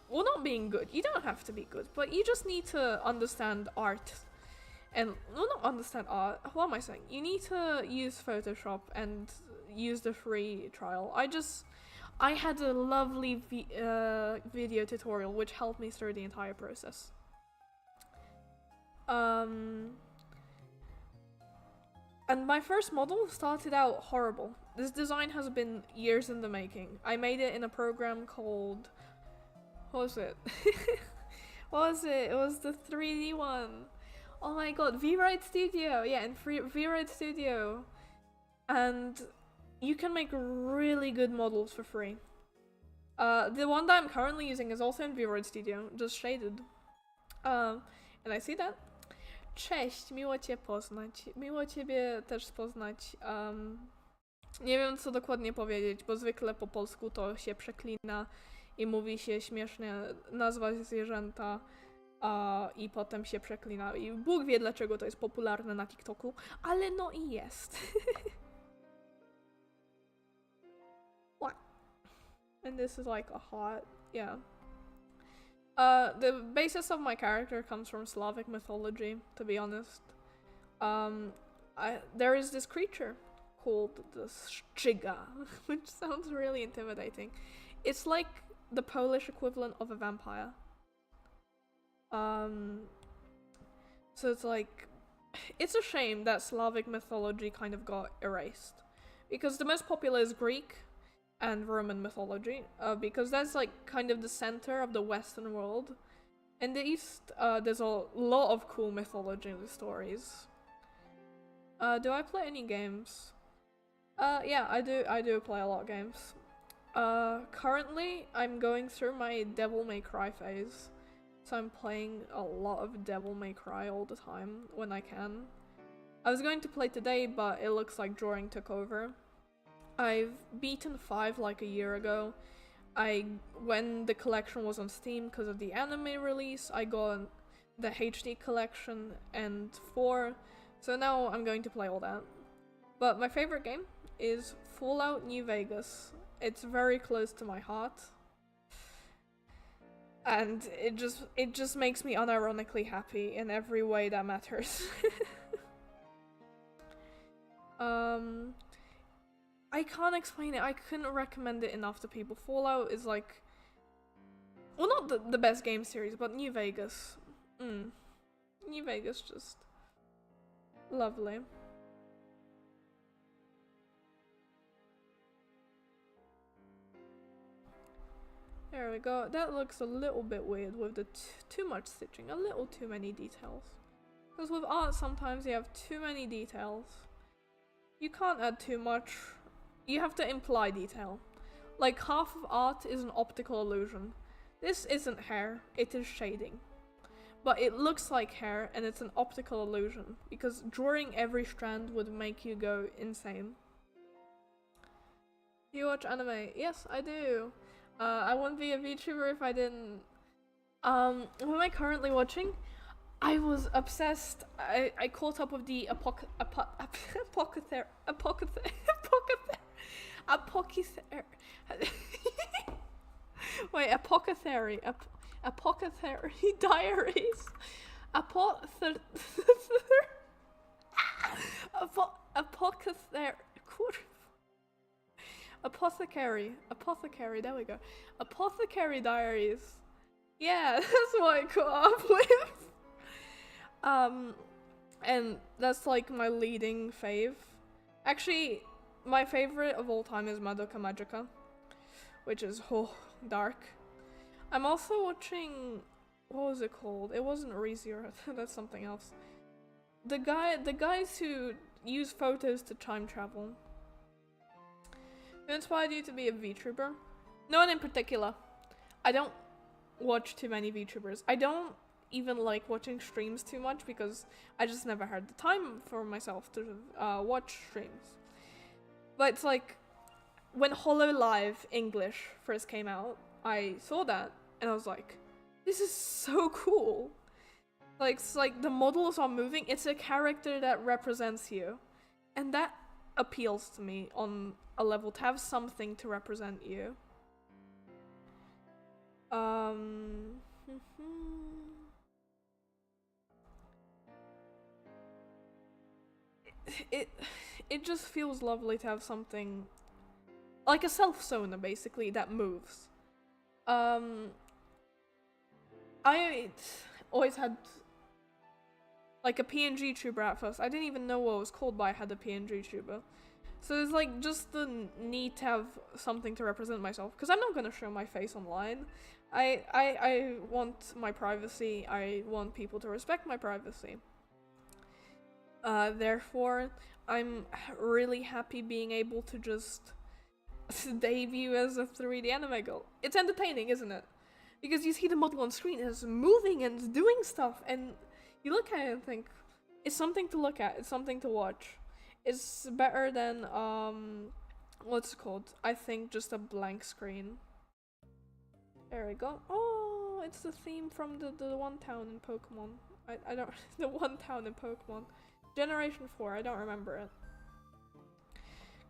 Well, not being good. You don't have to be good, but you just need to understand art. And, well, not understand art. What am I saying? You need to use Photoshop and use the free trial. I had a lovely video tutorial which helped me through the entire process. And my first model started out horrible. This design has been years in the making. I made it in a program called... What was it? What was it? It was the 3D one. Oh my god, VRide Studio! Yeah, in VRide Studio. And you can make really good models for free. The one that I'm currently using is also in VRide Studio, just shaded. And I see that. Cześć, miło cię poznać. Miło ciebie też poznać. Nie wiem, co dokładnie powiedzieć, bo zwykle po polsku to się przeklina i mówi się śmiesznie nazwa zwierzęta i potem się przeklina. I Bóg wie, dlaczego to jest popularne na TikToku, ale no i jest. What? And this is like a hot, yeah. The basis of my character comes from Slavic mythology, to be honest. There is this creature called the Strzyga, which sounds really intimidating. It's like the Polish equivalent of a vampire. So it's like, it's a shame that Slavic mythology kind of got erased. Because the most popular is Greek and Roman mythology, because that's like kind of the center of the Western world. In the East, there's a lot of cool mythology stories. Do I play any games? Yeah, I do play a lot of games. Currently, I'm going through my Devil May Cry phase, so I'm playing a lot of Devil May Cry all the time when I can. I was going to play today, but it looks like drawing took over. I've beaten 5 like a year ago. When the collection was on Steam because of the anime release, I got the HD collection and 4, so now I'm going to play all that. But my favorite game is Fallout New Vegas. It's very close to my heart. And it just makes me unironically happy in every way that matters. I can't explain it. I couldn't recommend it enough to people. Fallout is like, well, not the best game series, but New Vegas. New Vegas, just lovely. There we go. That looks a little bit weird with the too much stitching, a little too many details. Because with art, sometimes you have too many details. You can't add too much. You have to imply detail. Like, half of art is an optical illusion. This isn't hair, it is shading. But it looks like hair, and it's an optical illusion, because drawing every strand would make you go insane. Do you watch anime? Yes, I do. I wouldn't be a VTuber if I didn't. What am I currently watching? I was obsessed. I caught up with the apothecary. Wait, apothecary diaries. Apother... Apothecary, there we go. Apothecary Diaries. Yeah, that's what I caught up with. And that's like my leading fave. Actually, my favorite of all time is Madoka Magica, which is dark. I'm also watching, what was it called? It wasn't ReZero, that's something else. The guys who use photos to time travel. Who inspired you to be a VTuber? No one in particular. I don't watch too many VTubers. I don't even like watching streams too much because I just never had the time for myself to watch streams. But it's like, when HoloLive English first came out, I saw that and I was like, this is so cool. Like, it's like the models are moving, it's a character that represents you. And that appeals to me on a level, to have something to represent you. It just feels lovely to have something like a self-sonar basically that moves. I always had like a PNG tuber at first. I didn't even know what it was called, but I had a PNG tuber. So it's like just the need to have something to represent myself, because I'm not gonna show my face online. I want my privacy. I want people to respect my privacy. Therefore, I'm really happy being able to just debut as a 3D anime girl. It's entertaining, isn't it? Because you see the model on screen and it's moving and it's doing stuff, and you look at it and think, it's something to look at, it's something to watch. It's better than, what's it called? I think just a blank screen. There we go. Oh, it's the theme from the one town in Pokemon. I don't, the one town in Pokemon. Generation 4, I don't remember it.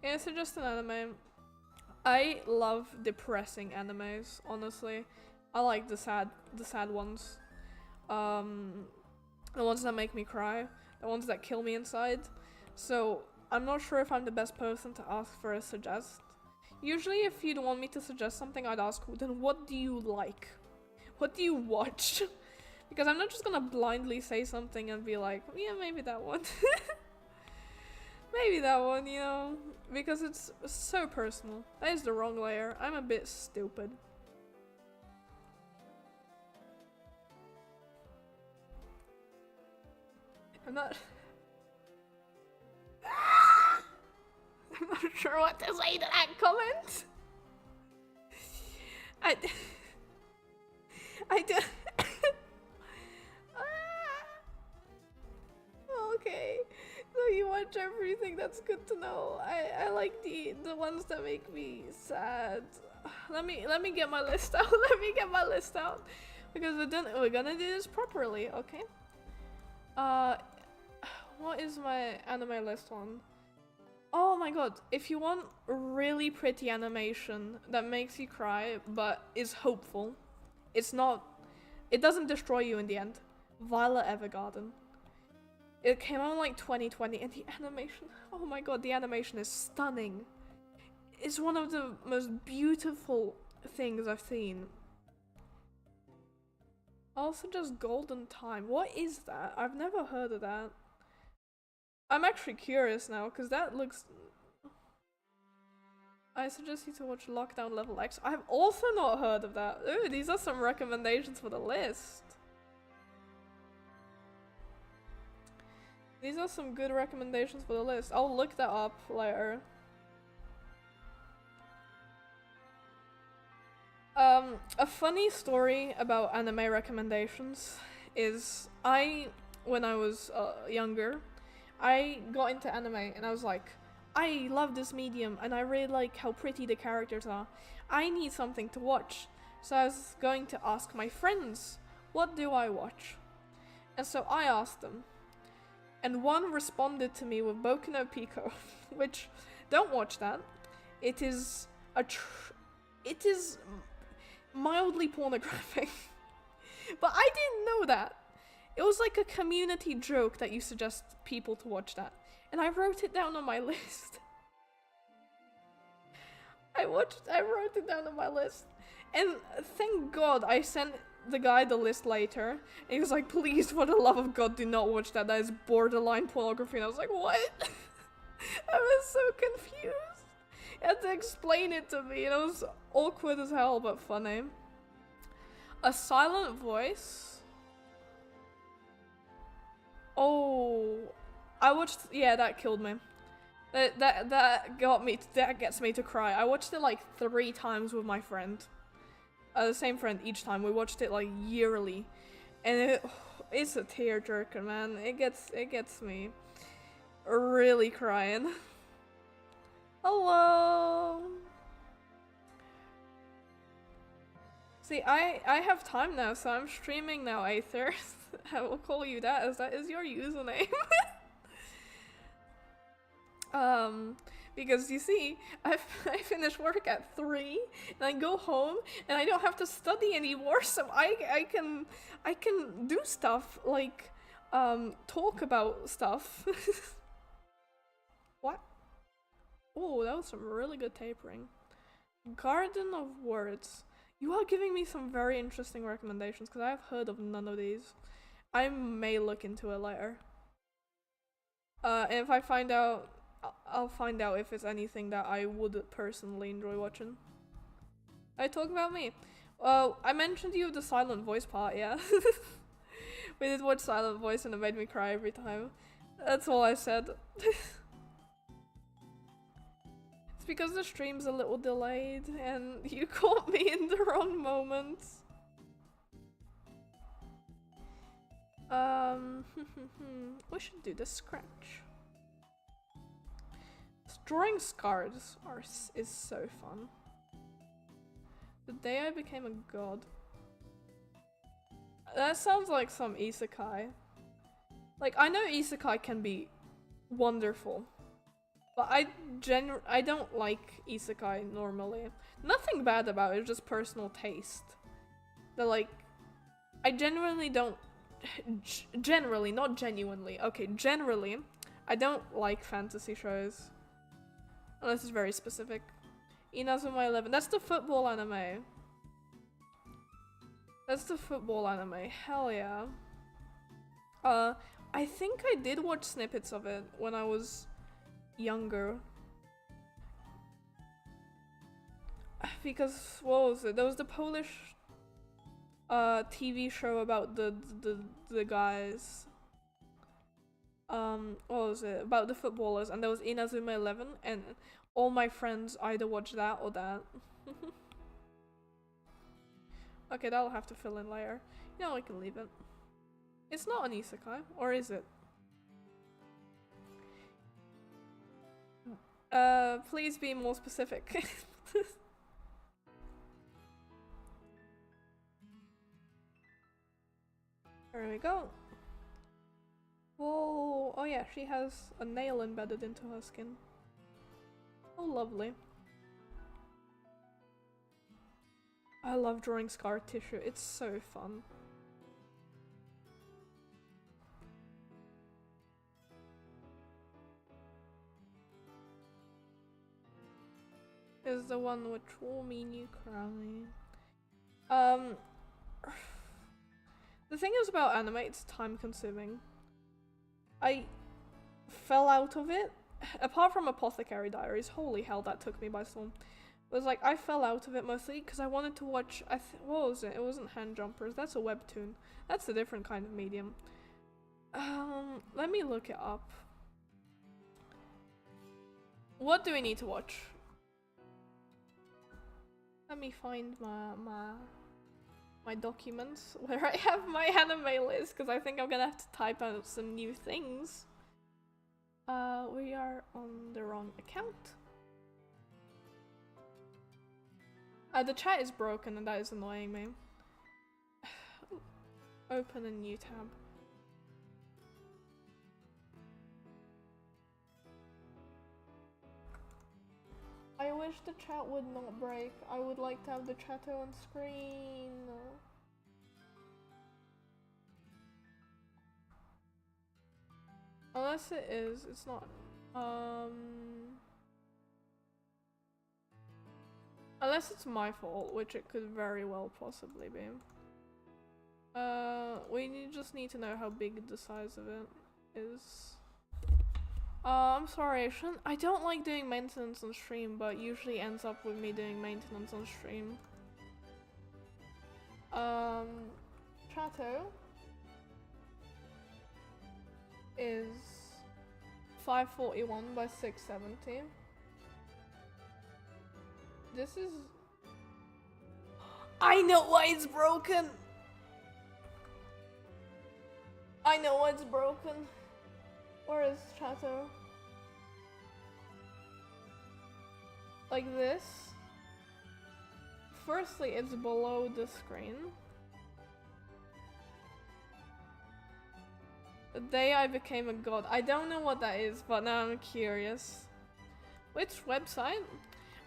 Yeah, it's just an anime. I love depressing animes, honestly. I like the sad ones. The ones that make me cry. The ones that kill me inside. So, I'm not sure if I'm the best person to ask for a suggest. Usually if you'd want me to suggest something, I'd ask, then what do you like? What do you watch? Because I'm not just gonna blindly say something and be like, yeah, maybe that one. Maybe that one, you know? Because it's so personal. That is the wrong layer. I'm a bit stupid. I'm not sure what to say to that comment. I do. Okay, so you watch everything. That's good to know. I like the ones that make me sad. Let me get my list out. Let me get my list out, because we're gonna do this properly. Okay. What is my anime list on? Oh my god, if you want really pretty animation that makes you cry but is hopeful, it doesn't destroy you in the end. Violet Evergarden. It came out in like 2020 and the animation, oh my god, the animation is stunning. It's one of the most beautiful things I've seen. Also just Golden Time. What is that? I've never heard of that. I'm actually curious now, because that looks... I suggest you to watch Lockdown Level X. I've also not heard of that. Ooh, these are some recommendations for the list. These are some good recommendations for the list. I'll look that up later. A funny story about anime recommendations is when I was younger, I got into anime and I was like, I love this medium and I really like how pretty the characters are. I need something to watch. So I was going to ask my friends, what do I watch? And so I asked them. And one responded to me with Boku no Pico, which, don't watch that. It is mildly pornographic. But I didn't know that. It was like a community joke that you suggest people to watch that. And I wrote it down on my list. I wrote it down on my list. And thank God I sent the guy the list later. And he was like, please, for the love of God, do not watch that. That is borderline pornography. And I was like, what? I was so confused. He had to explain it to me. And it was awkward as hell, but funny. A silent voice. Oh, I watched. Yeah, that killed me. That got me. That gets me to cry. I watched it like 3 times with my friend. The same friend each time. We watched it like yearly, and it's a tearjerker, man. It gets me really crying. Hello. See, I have time now, so I'm streaming now, Aether. I will call you that, as that is your username. Because you see, I finish work at 3, and I go home, and I don't have to study anymore, so I can do stuff, like, talk about stuff. What? Oh, that was some really good tapering. Garden of Words. You are giving me some very interesting recommendations, because I have heard of none of these. I may look into it later. And if I find out, I'll find out if it's anything that I would personally enjoy watching. I talk about me. I mentioned you the silent voice part, yeah. We did watch Silent Voice and it made me cry every time. That's all I said. Because the stream's a little delayed and you caught me in the wrong moment. We should do the scratch. Drawing scars is so fun. The day I became a god. That sounds like some isekai. Like, I know isekai can be wonderful. But I don't like isekai normally. Nothing bad about it, just personal taste. That like, I genuinely don't, generally, not genuinely, okay, generally, I don't like fantasy shows. Unless it's very specific. Inazuma 11, that's the football anime. That's the football anime, hell yeah. I think I did watch snippets of it when I was younger, because what was it? There was the Polish TV show about the guys. What was it? About the footballers, and there was Inazuma 11, and all my friends either watched that or that. Okay, that'll have to fill in later. You know, I can leave it. It's not an isekai, or is it? Please be more specific. There we go. Whoa, oh yeah, she has a nail embedded into her skin. Oh, lovely. I love drawing scar tissue, it's so fun. Is the one which will mean you cry. The thing is about anime, it's time consuming. I fell out of it, apart from Apothecary Diaries, holy hell that took me by storm. It was like, I fell out of it mostly because I wanted to watch, what was it? It wasn't Hand Jumpers, that's a webtoon. That's a different kind of medium. Let me look it up. What do we need to watch? Let me find my documents where I have my anime list, because I think I'm gonna have to type out some new things. We are on the wrong account. The chat is broken and that is annoying me. Open a new tab. I wish the chat would not break. I would like to have the chat on screen. Unless it is, it's not. Unless it's my fault, which it could very well possibly be. Just need to know how big the size of it is. I'm sorry, I don't like doing maintenance on stream, but usually ends up with me doing maintenance on stream. Chateau is 541 by 670. This is... I know why it's broken! I know why it's broken. Where is Chateau? Like this. Firstly, it's below the screen. The day I became a god. I don't know what that is, but now I'm curious. Which website?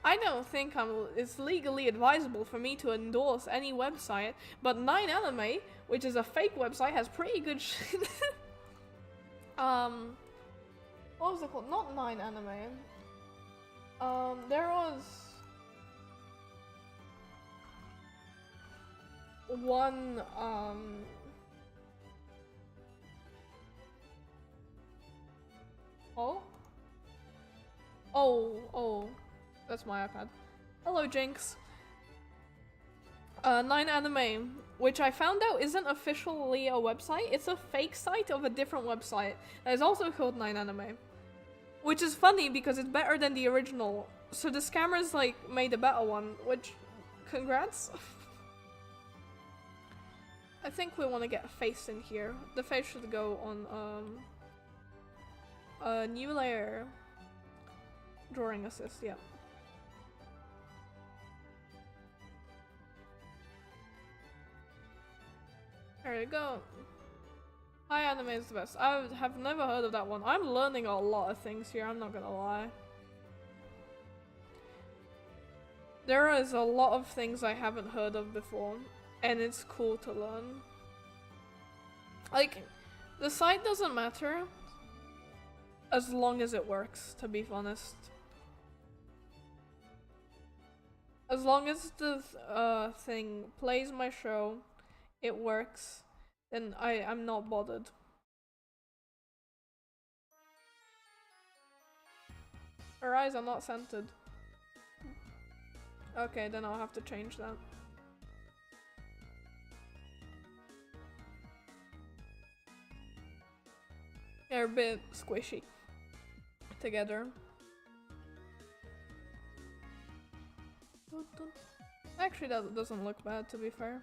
I don't think it's legally advisable for me to endorse any website, but 9anime, which is a fake website, has pretty good shit. What was it called? Not 9anime. There was one, Oh, that's my iPad. Hello, Jinx. 9anime, which I found out isn't officially a website, it's a fake site of a different website that is also called 9anime. Which is funny because it's better than the original. So the scammers like made a better one, which, congrats. I think we want to get a face in here. The face should go on a new layer. Drawing assist, yeah. There you go. Hi, anime is the best. I have never heard of that one. I'm learning a lot of things here, I'm not gonna lie. There is a lot of things I haven't heard of before, and it's cool to learn. Like, the site doesn't matter as long as it works, to be honest. As long as the thing plays my show, it works, then I'm not bothered. Her eyes are not scented. Okay, then I'll have to change that. They're a bit squishy together. Actually, that doesn't look bad, to be fair.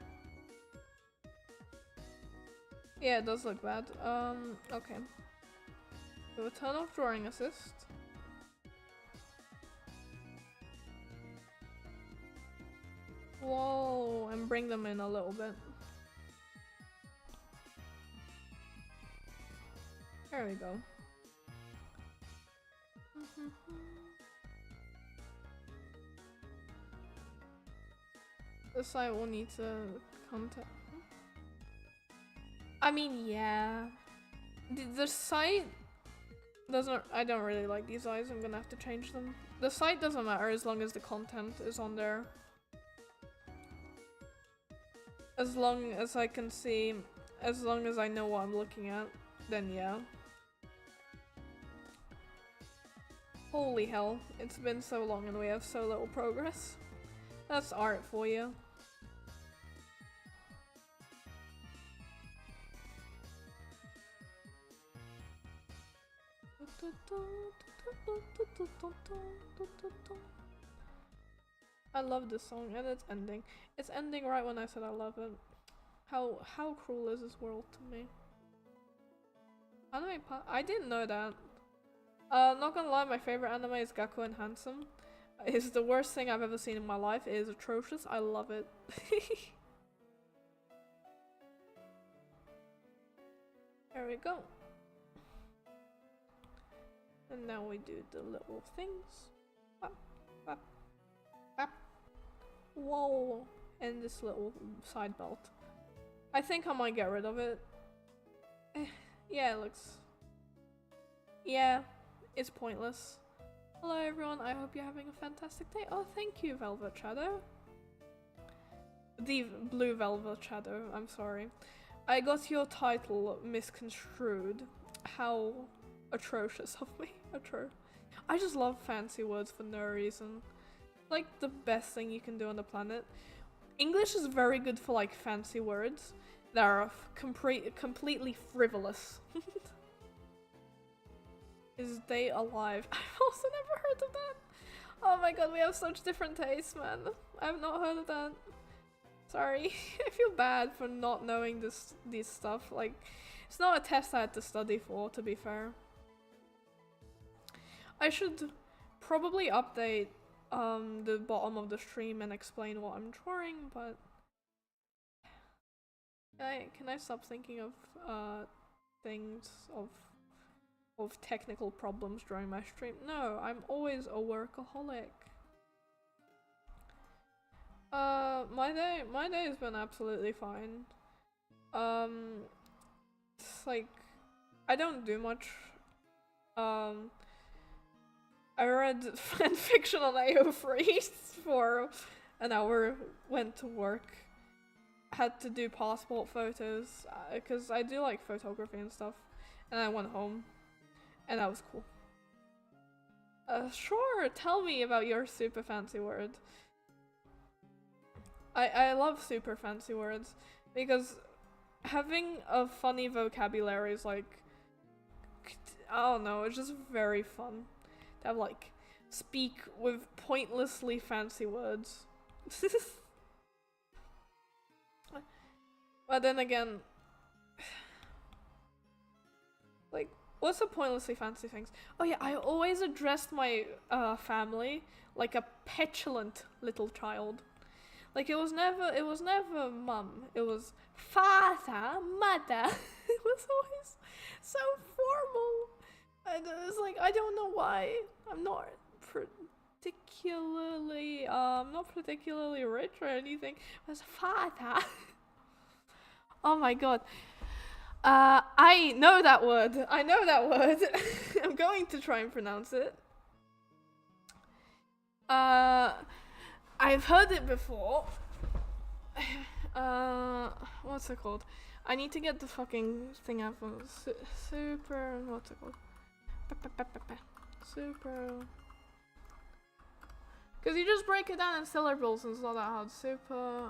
Yeah, it does look bad. Okay. So a ton of drawing assist. Whoa, and bring them in a little bit. There we go. The site will need to contact. I mean, yeah. The site doesn't. I don't really like these eyes. I'm gonna have to change them. The site doesn't matter as long as the content is on there. As long as I can see, as long as I know what I'm looking at, then yeah. Holy hell, it's been so long and we have so little progress. That's art for you. I love this song and it's ending. It's ending right when I said I love it. How cruel is this world to me? Anime I didn't know that. Not gonna lie, my favorite anime is Gakkou and Handsome. It's the worst thing I've ever seen in my life. It is atrocious. I love it. There we go. And now we do the little things. Bap, bap, bap. Whoa. And this little side belt. I think I might get rid of it. Yeah, it looks Yeah, it's pointless. Hello everyone, I hope you're having a fantastic day. Oh, thank you, Velvet Shadow. The blue Velvet Shadow, I'm sorry. I got your title misconstrued. How atrocious of me. I just love fancy words for no reason. Like the best thing you can do on the planet. English is very good for like fancy words that are completely frivolous. Is they alive? I've also never heard of that. Oh my god, we have such different tastes, man. I've not heard of that. Sorry. I feel bad for not knowing these stuff. Like, it's not a test I had to study for, to be fair. I should probably update the bottom of the stream and explain what I'm drawing, but can I stop thinking of things of technical problems during my stream? No, I'm always a workaholic. My day has been absolutely fine. It's like I don't do much. I read fanfiction on AO3 for an hour, went to work, had to do passport photos, because I do like photography and stuff, and I went home, and that was cool. Sure, tell me about your super fancy word. I love super fancy words, because having a funny vocabulary is like, I don't know, it's just very fun. To have like, speak with pointlessly fancy words. But then again, like, what's the pointlessly fancy things? Oh yeah, I always addressed my family like a petulant little child. Like it was never mum. It was father, mother. It was always so formal. And it was like, I don't know why. I'm not particularly rich or anything. It was father. Oh my god. I know that word. I'm going to try and pronounce it. I've heard it before. What's it called? I need to get the fucking thing out of super. What's it called? Super. Because you just break it down in syllables and it's not that hard. Super.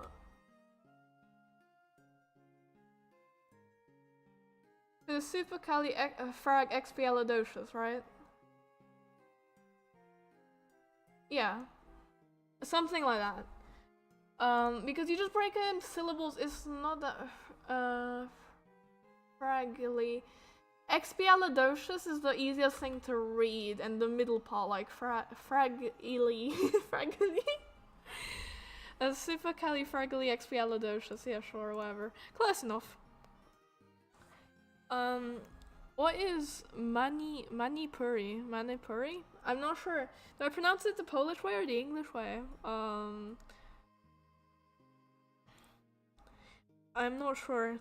The supercalifragilisticexpialidocious, right? Yeah. Something like that. Because you just break it in syllables, it's not that fragily. Expialidocious is the easiest thing to read, and the middle part, like fragily. Supercalifragilisticexpialidocious, yeah, sure, whatever. Close enough. What is Manipuri? Manipuri? I'm not sure. Do I pronounce it the Polish way or the English way? I'm not sure.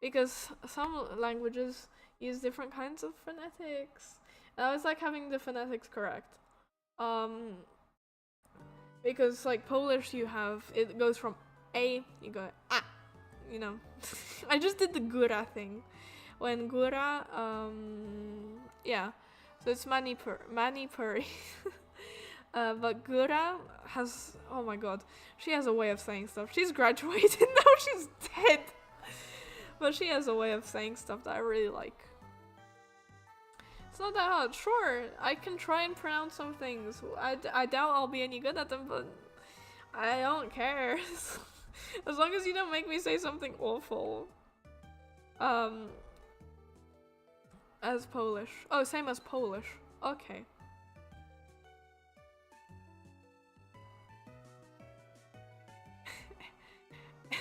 Because some languages use different kinds of phonetics. And I always like having the phonetics correct. Because like Polish, you have, it goes from A, you go A, you know. I just did the góra thing. When góra, yeah. So it's Manipuri. But góra has, oh my god, she has a way of saying stuff. She's graduated now, she's dead. But she has a way of saying stuff that I really like. It's not that hard. Sure, I can try and pronounce some things. I doubt I'll be any good at them, but I don't care. As long as you don't make me say something awful. As Polish. Oh, same as Polish. Okay.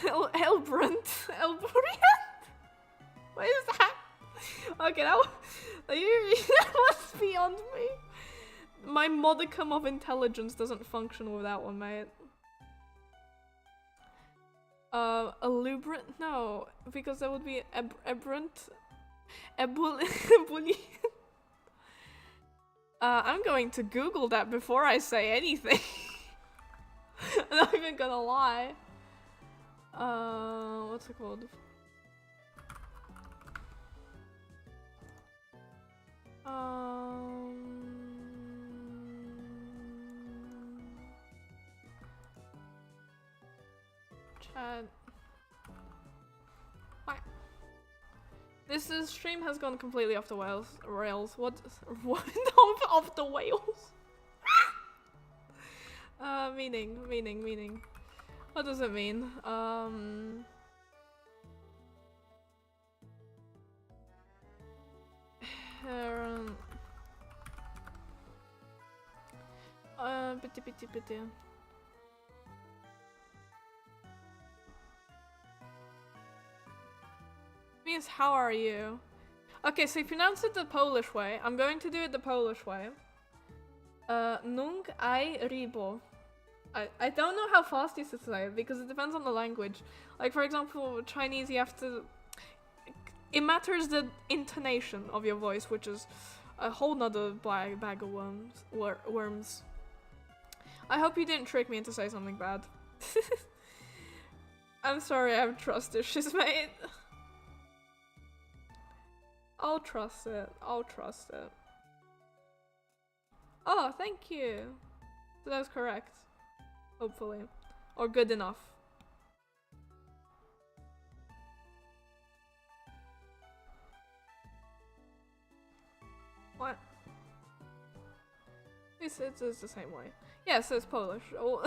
Elbrand? What is that? Okay, that was beyond me. My modicum of intelligence doesn't function with that one, mate. Elubrant? No, because that would be ebrant. Bully. I'm going to Google that before I say anything. I'm not even gonna lie. What's it called? Chat. What? This stream has gone completely off the rails. What? Off the whales? Meaning. What does it mean? Bitty. Means how are you? Okay, so you pronounce it the Polish way. I'm going to do it the Polish way. Nung ai ribo. I don't know how fast you should say it because it depends on the language. Like for example, Chinese, you have to. It matters the intonation of your voice, which is a whole nother bag of worms. I hope you didn't trick me into saying something bad. I'm sorry, I have trust issues, mate. I'll trust it. Oh, thank you. So that was correct. Hopefully. Or good enough. What? It's the same way. Yeah, so it's Polish. Oh,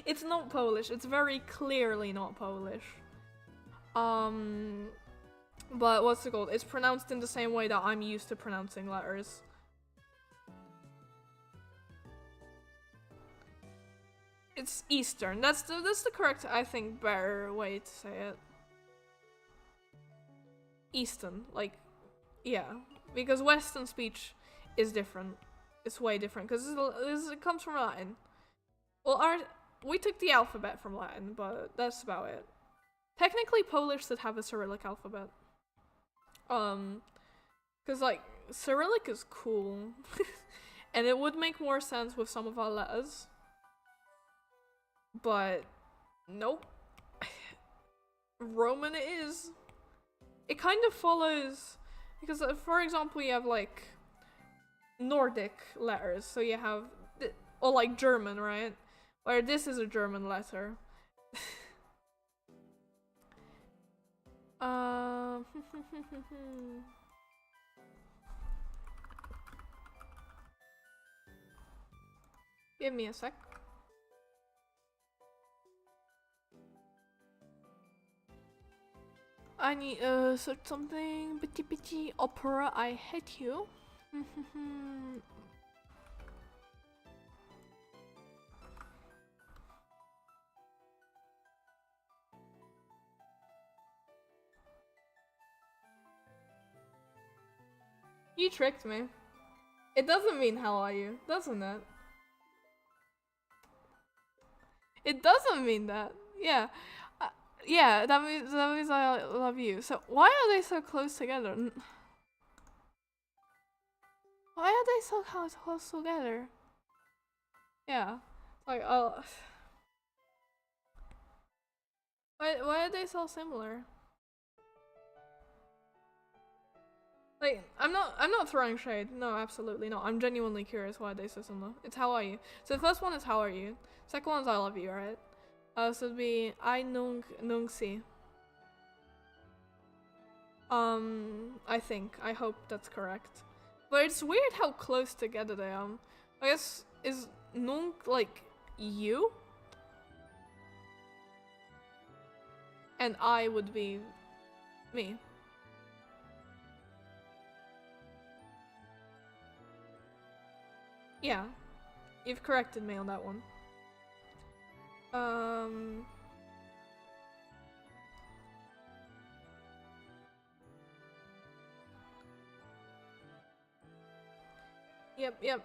it's not Polish. It's very clearly not Polish. But what's it called? It's pronounced in the same way that I'm used to pronouncing letters. It's Eastern. That's the correct, I think, better way to say it. Eastern, like, yeah, because Western speech is different. It's way different because it comes from Latin. Well, we took the alphabet from Latin, but that's about it. Technically, Polish should have a Cyrillic alphabet. Because like Cyrillic is cool, and it would make more sense with some of our letters. But nope. Roman it is. It kind of follows because, for example, you have like Nordic letters, so you have or like German, right? Where this is a German letter. Give me a sec. I need search something. Bitty opera. I hate you. You tricked me. It doesn't mean how are you, doesn't it? It doesn't mean that. Yeah. Yeah, that means I love you. So why are they so close together? Why are they so close together? Yeah. Like, oh. Why are they so similar? Like, I'm not throwing shade. No, absolutely not. I'm genuinely curious why they so similar. It's how are you. So the first one is how are you. Second one is I love you, right? So it'd be I nung si. I hope that's correct. But it's weird how close together they are. I guess, is nung like you? And I would be me. Yeah, you've corrected me on that one. Yep.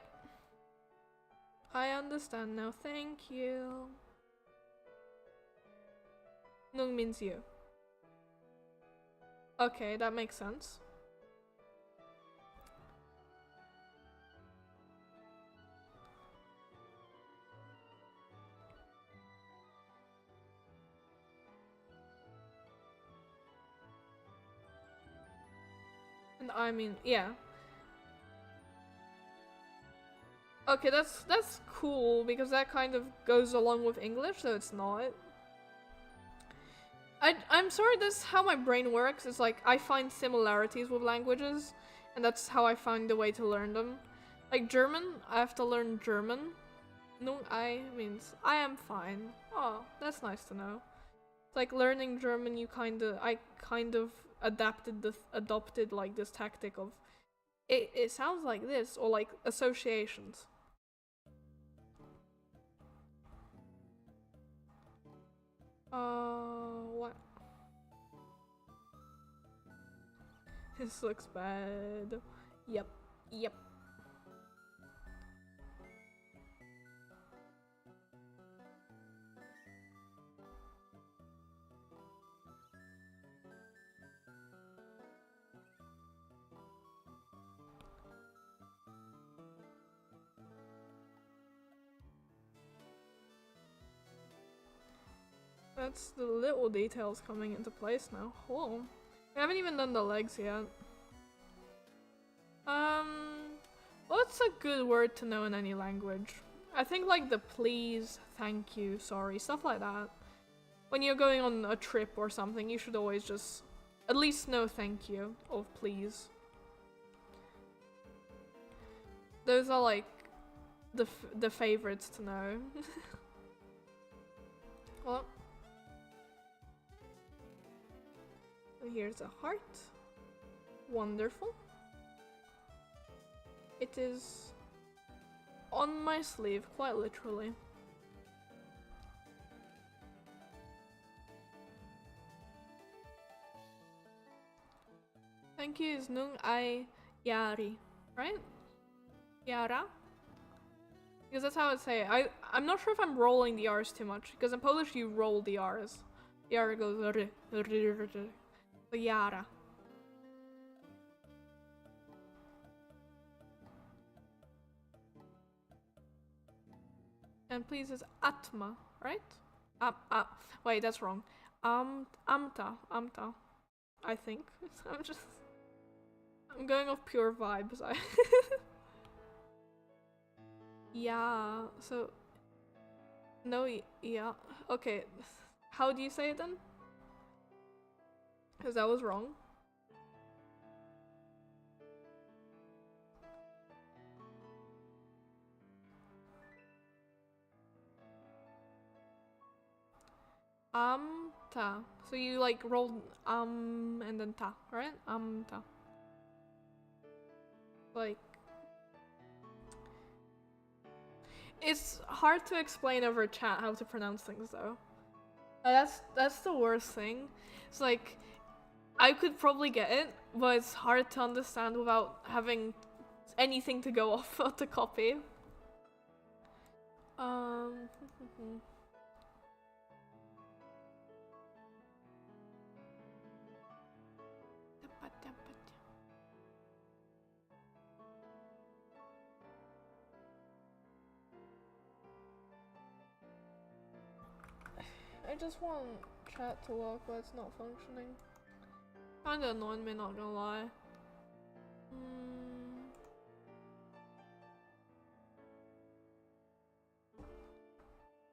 I understand now, thank you. Nung means you. Okay, that makes sense. And I mean, yeah. Okay, that's cool because that kind of goes along with English, so it's not. I'm sorry, that's how my brain works. It's like I find similarities with languages, and that's how I find a way to learn them. Like German, I have to learn German. Nun I means I am fine. Oh, that's nice to know. It's like learning German. I kind of adopted like this tactic of it sounds like this, or like associations. What? This looks bad. Yep. Yep. That's the little details coming into place now. Whoa. We haven't even done the legs yet. What's a good word to know in any language? I think like the please, thank you, sorry, stuff like that. When you're going on a trip or something, you should always just at least know thank you or please. Those are like the favorites to know. Well, and here's a heart. Wonderful. It is on my sleeve, quite literally. Thank you is nung ai yari, right? Yara? Because that's how I would say it. I'm not sure if I'm rolling the R's too much, because in Polish you roll the R's. The R goes r, so Yara. And please is Atma, right? Wait, that's wrong. Amta. I think. I'm going off pure vibes. Yeah, so no, yeah. Okay. How do you say it then? Because that was wrong. Ta. So you like rolled and then ta, right? Ta. Like it's hard to explain over chat how to pronounce things though. That's the worst thing. It's like I could probably get it, but it's hard to understand without having anything to go off of to copy. I just want chat to work, but it's not functioning. Kinda annoying me, not gonna lie.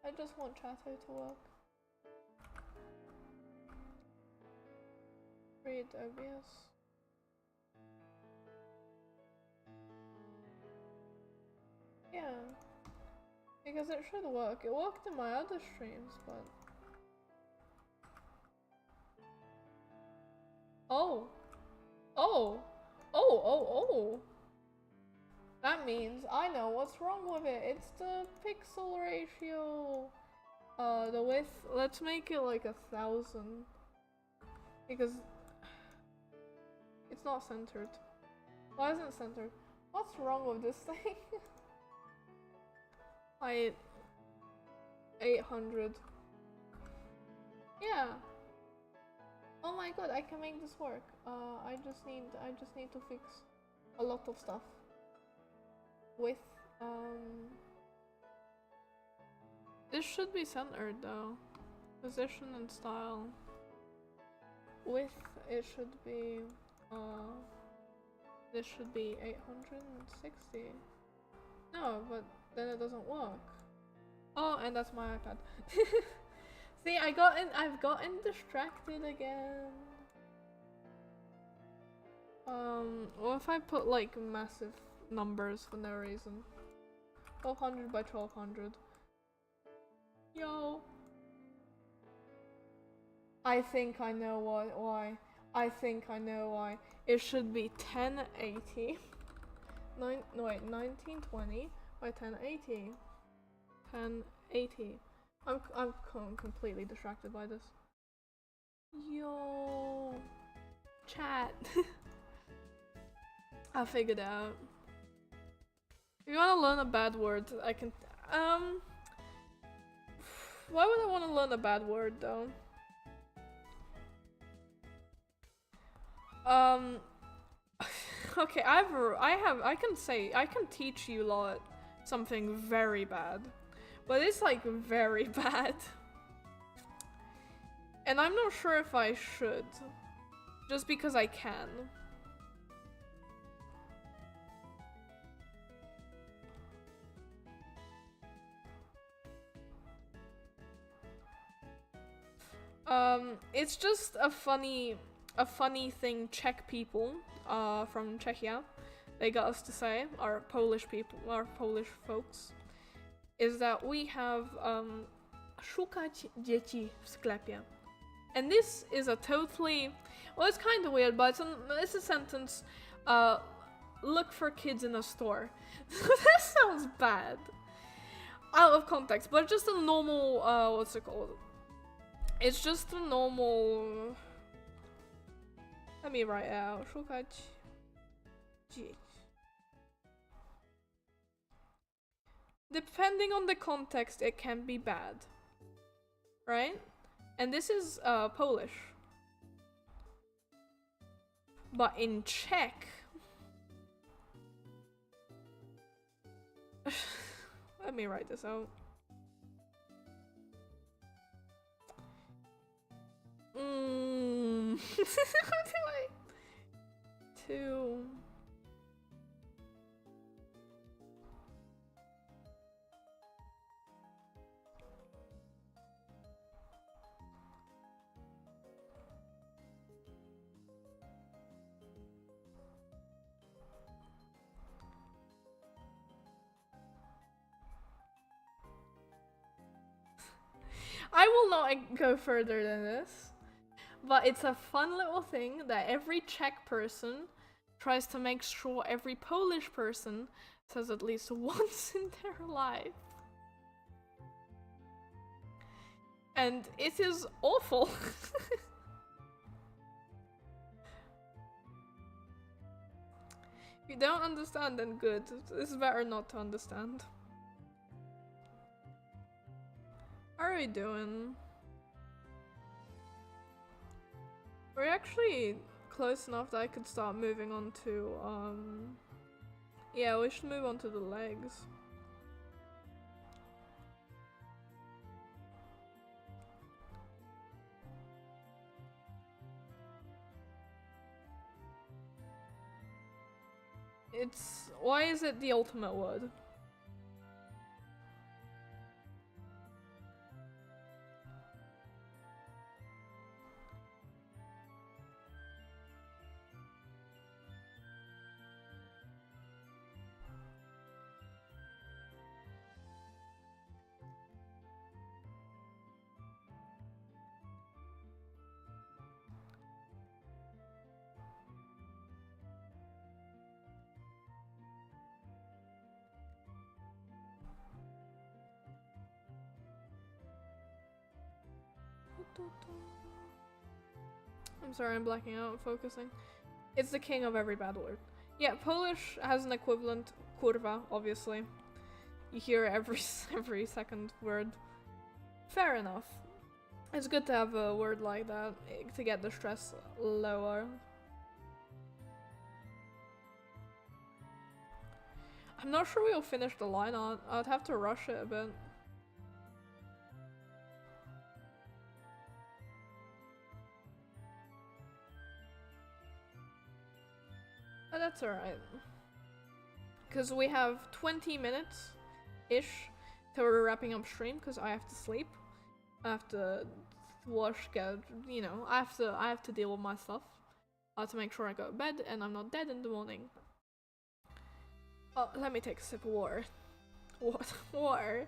I just want Chato to work. Read obvious. Yeah. Because it should work. It worked in my other streams, but... Oh. Oh. Oh. That means I know what's wrong with it. It's the pixel ratio. The width. Let's make it like 1,000. Because it's not centered. Why isn't it centered? What's wrong with this thing? 800. Yeah. Oh my god, I can make this work. I just need to fix a lot of stuff with this should be centered though. Position and style. Width, it should be this should be 860. No, but then it doesn't work. Oh, and that's my iPad. See, I've gotten distracted again. What if I put like massive numbers for no reason? 1200 by 1200. Yo. I think I know why. I think I know why. It should be 1080. No wait, 1920 by 1080. 1080. I'm completely distracted by this. Yo, chat. I figured it out. If you want to learn a bad word, I can. Why would I want to learn a bad word though? Okay, I can teach you lot something very bad. But it's like very bad. And I'm not sure if I should. Just because I can. It's just a funny thing Czech people from Czechia, they got us to say, our Polish people, our Polish folks, is that we have szukać dzieci w sklepie. And this is a totally, well, it's kind of weird, but it's a sentence, look for kids in a store. That sounds bad. Out of context, but just a normal, what's it called? It's just a normal, let me write it out, szukać dzieci. Depending on the context, it can be bad, right? And this is Polish. But in Czech, let me write this out. How do I? I will not go further than this, but it's a fun little thing that every Czech person tries to make sure every Polish person says at least once in their life. And it is awful. If you don't understand, then good. It's better not to understand. How are we doing? We're actually close enough that I could start moving on to, yeah, we should move on to the legs. Why is it the ultimate word? I'm sorry, I'm blacking out, focusing. It's the king of every bad word. Yeah, Polish has an equivalent, kurwa, obviously. You hear it every second word. Fair enough. It's good to have a word like that to get the stress lower. I'm not sure we'll finish the line on. I'd have to rush it a bit. But that's alright. Because we have 20 minutes-ish till we're wrapping up stream, because I have to sleep. I have to wash, you know, I have to deal with my stuff. I have to make sure I go to bed and I'm not dead in the morning. Oh, let me take a sip of water. Water.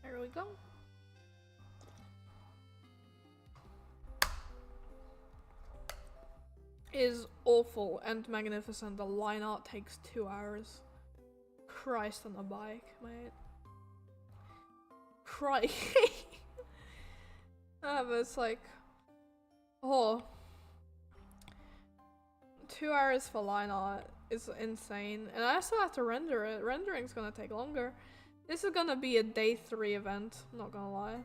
There we go. Is awful and magnificent. The line art takes 2 hours. Christ on a bike, mate. Christ. But it's like, oh, 2 hours for line art is insane, and I still have to render it. Rendering's gonna take longer. This is gonna be a day 3 event, I'm not gonna lie.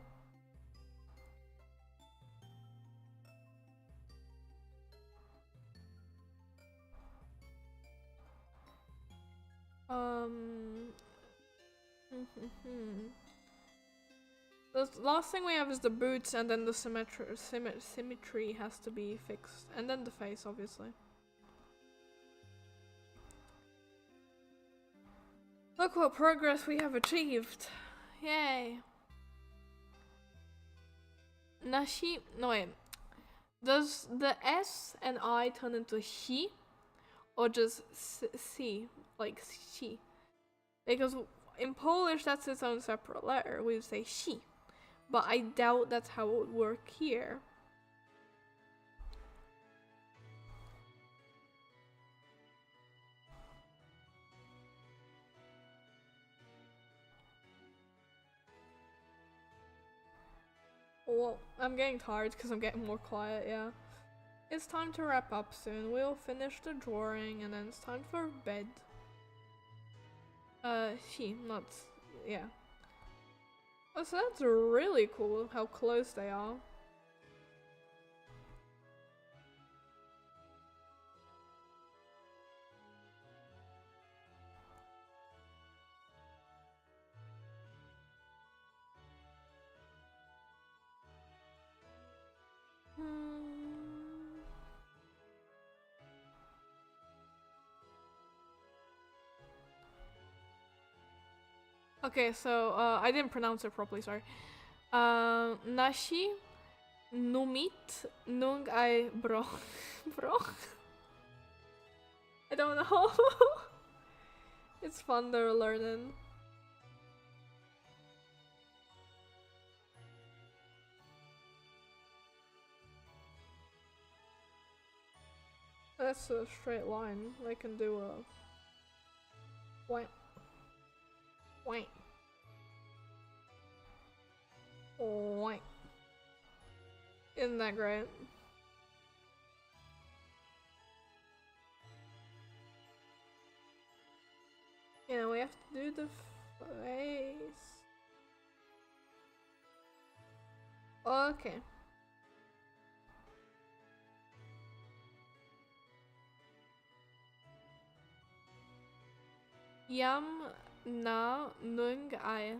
The last thing we have is the boots, and then the symmetry has to be fixed, and then the face, obviously. Look what progress we have achieved! Yay! Nashi, no wait. Does the S and I turn into he, or just C, like she? Because in Polish that's its own separate letter. We would say she. But I doubt that's how it would work here. Well, I'm getting tired because I'm getting more quiet, yeah. It's time to wrap up soon. We'll finish the drawing and then it's time for bed. Not, yeah. Oh, so that's really cool how close they are. Okay, so I didn't pronounce it properly, sorry. Nashi numit nung I bro. Bro? I don't know. It's fun, they're learning. That's a straight line. They can do a wait. Wait. Wait. Isn't that great? Yeah, we have to do the face. Okay. Yam na nung ai.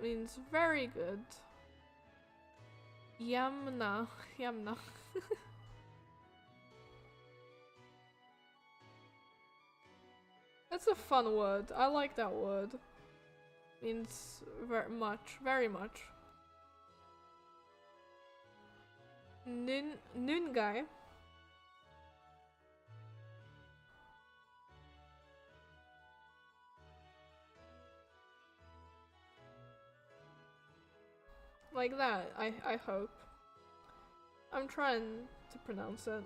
Means very good. Yamna. Yamna. That's a fun word. I like that word. Means very much. Very much. Nungai. Like that, I hope. I'm trying to pronounce it.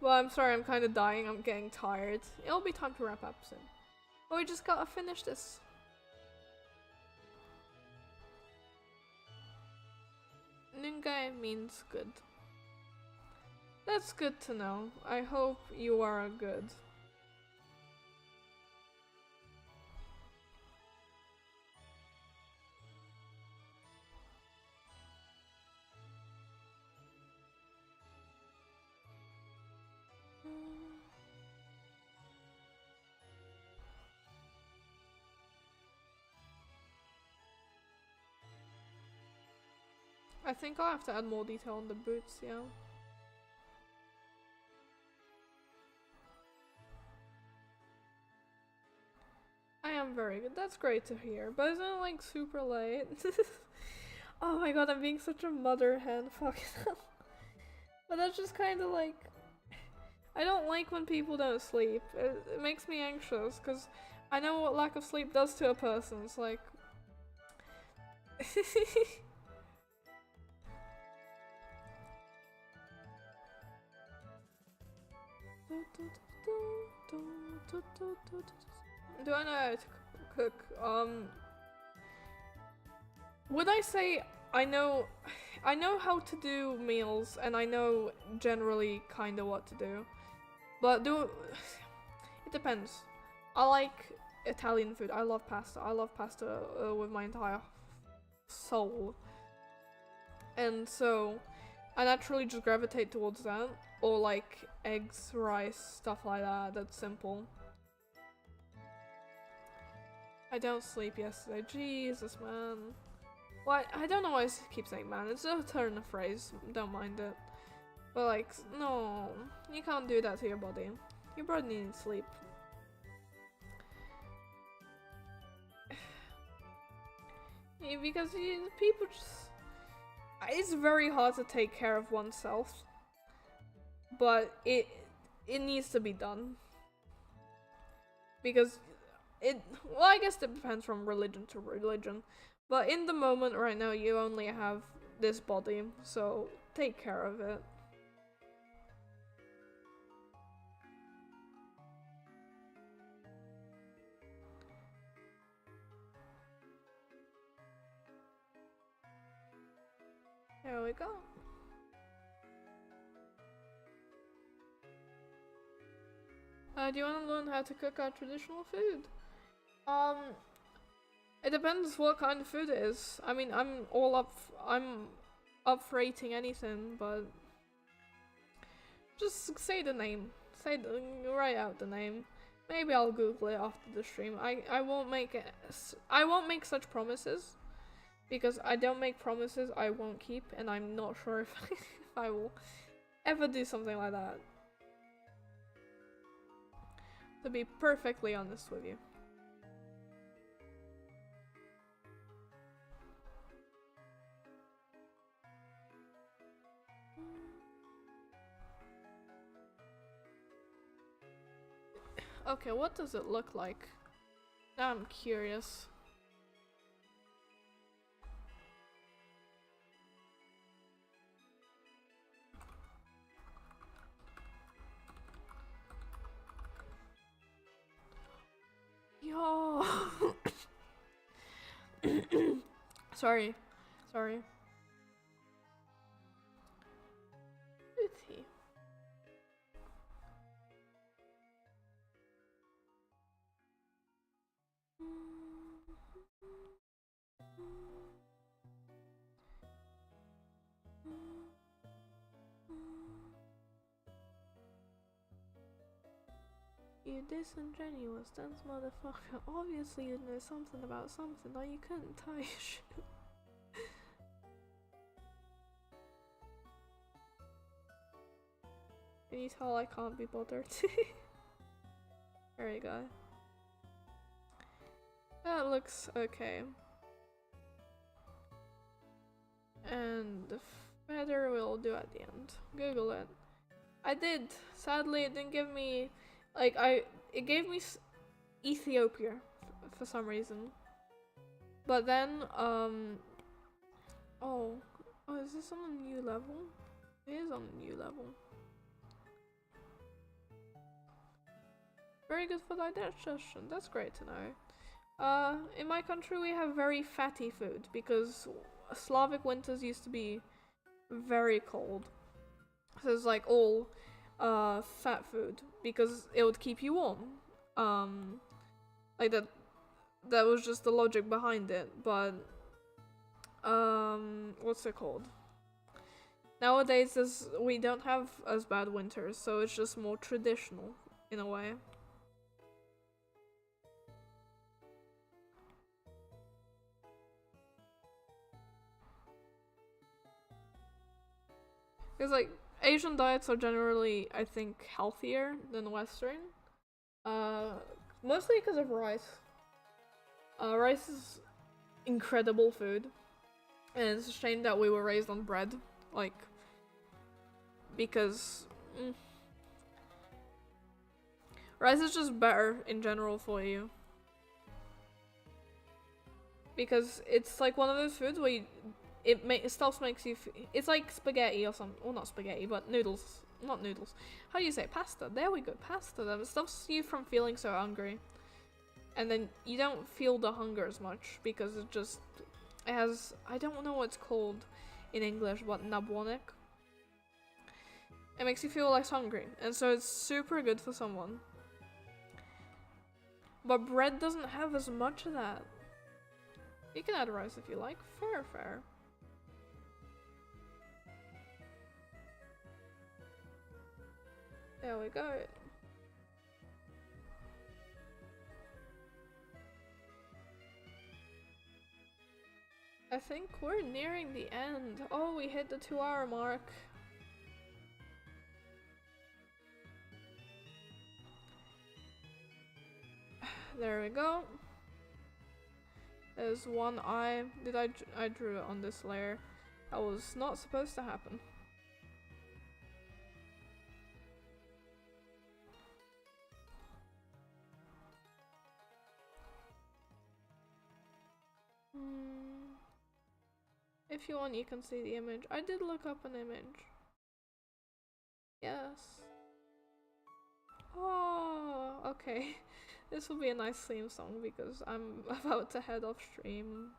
Well, I'm sorry, I'm kind of dying. I'm getting tired. It'll be time to wrap up soon. But we just gotta finish this. Nungai means good. That's good to know. I hope you are good. I think I'll have to add more detail on the boots, yeah. I am very good. That's great to hear. But isn't it like super late? Oh my god, I'm being such a mother hen. Fuck it. But that's just kind of like... I don't like when people don't sleep. It makes me anxious because I know what lack of sleep does to a person. It's like... Do I know how to cook? Would I say I know how to do meals and I know generally kind of what to do, but it depends. I like Italian food. I love pasta. I love pasta with my entire soul, and so I naturally just gravitate towards that, or like eggs, rice, stuff like that. That's simple. I don't sleep yesterday. Jesus, man. Well, I don't know why I keep saying man. It's a turn of phrase. Don't mind it. But like, no. You can't do that to your body. Your body needs sleep. Yeah, because people just... It's very hard to take care of oneself. But it needs to be done. Because well, I guess it depends from religion to religion. But in the moment right now, you only have this body, so take care of it. There we go. Do you want to learn how to cook our traditional food? It depends what kind of food it is. I mean, I'm up for eating anything, but just say the name. Write out the name. Maybe I'll Google it after the stream. I won't make it. I won't make such promises because I don't make promises I won't keep, and I'm not sure if if I will ever do something like that. To be perfectly honest with you. Okay, what does it look like? Now I'm curious. Yo. Sorry. Pretty. You disingenuous, dense motherfucker. Obviously you know something about something, or you couldn't tie your shit. Can you tell I can't be bothered? There we go. That looks okay. And the feather we'll do at the end. Google it. I did. Sadly, it didn't give me... Like, it gave me Ethiopia for some reason. But then, oh, is this on a new level? It is on a new level. very good for digestion. That's great to know. In my country we have very fatty food because Slavic winters used to be very cold. So it's like all fat food because it would keep you warm. Like that was just the logic behind it, but what's it called? Nowadays we don't have as bad winters, so it's just more traditional in a way. Because like Asian diets are generally, I think, healthier than Western. Mostly because of rice. Rice is incredible food, and it's a shame that we were raised on bread, like, because rice is just better in general for you. Because it's like one of those foods where it stuff makes you. It's like spaghetti or something. Well, not spaghetti, but noodles. Not noodles. How do you say pasta? There we go, pasta. That stops you from feeling so hungry, and then you don't feel the hunger as much because it has. I don't know what it's called in English, but nabwonik. It makes you feel less hungry, and so it's super good for someone. But bread doesn't have as much of that. You can add rice if you like. Fair. There we go. I think we're nearing the end. Oh, we hit the 2-hour mark. There we go. There's one eye. I drew it on this layer. That was not supposed to happen. If you want, you can see the image. I did look up an image. Yes. Oh, okay. This will be a nice theme song because I'm about to head off stream.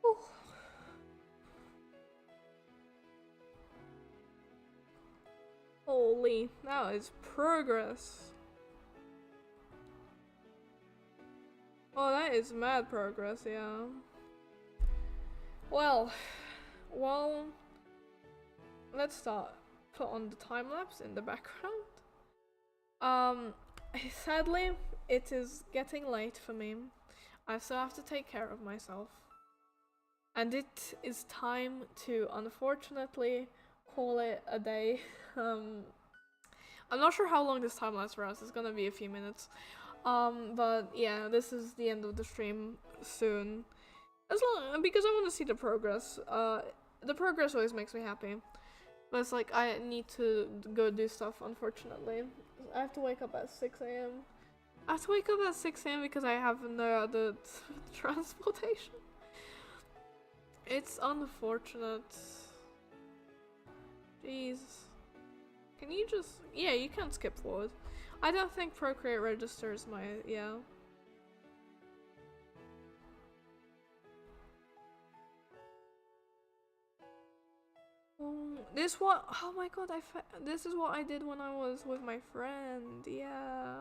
Ooh. Holy, that is progress. Oh, that is mad progress, yeah. Well, let's start. Put on the time lapse in the background. Sadly, it is getting late for me. I still have to take care of myself. And it is time to, unfortunately, call it a day. I'm not sure how long this time lasts for us. It's gonna be a few minutes. But yeah, this is the end of the stream soon. Because I want to see the progress. The progress always makes me happy. But it's like I need to go do stuff, unfortunately. I have to wake up at 6 a.m. I have to wake up at 6 a.m. because I have no other transportation. It's unfortunate. Jeez. Can you just... Yeah, you can skip forward. I don't think Procreate registers my... Yeah. This what? Oh my god! This is what I did when I was with my friend. Yeah.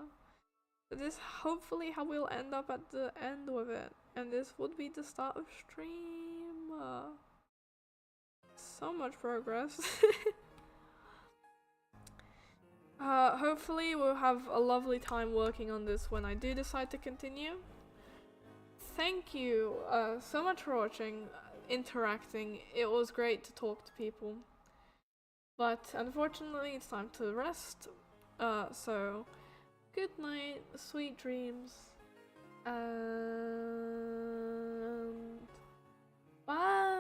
This hopefully how we'll end up at the end with it, and this would be the start of stream. So much progress. Hopefully we'll have a lovely time working on this when I do decide to continue. Thank you so much for watching, interacting. It was great to talk to people. But unfortunately it's time to rest. So good night, sweet dreams, and bye.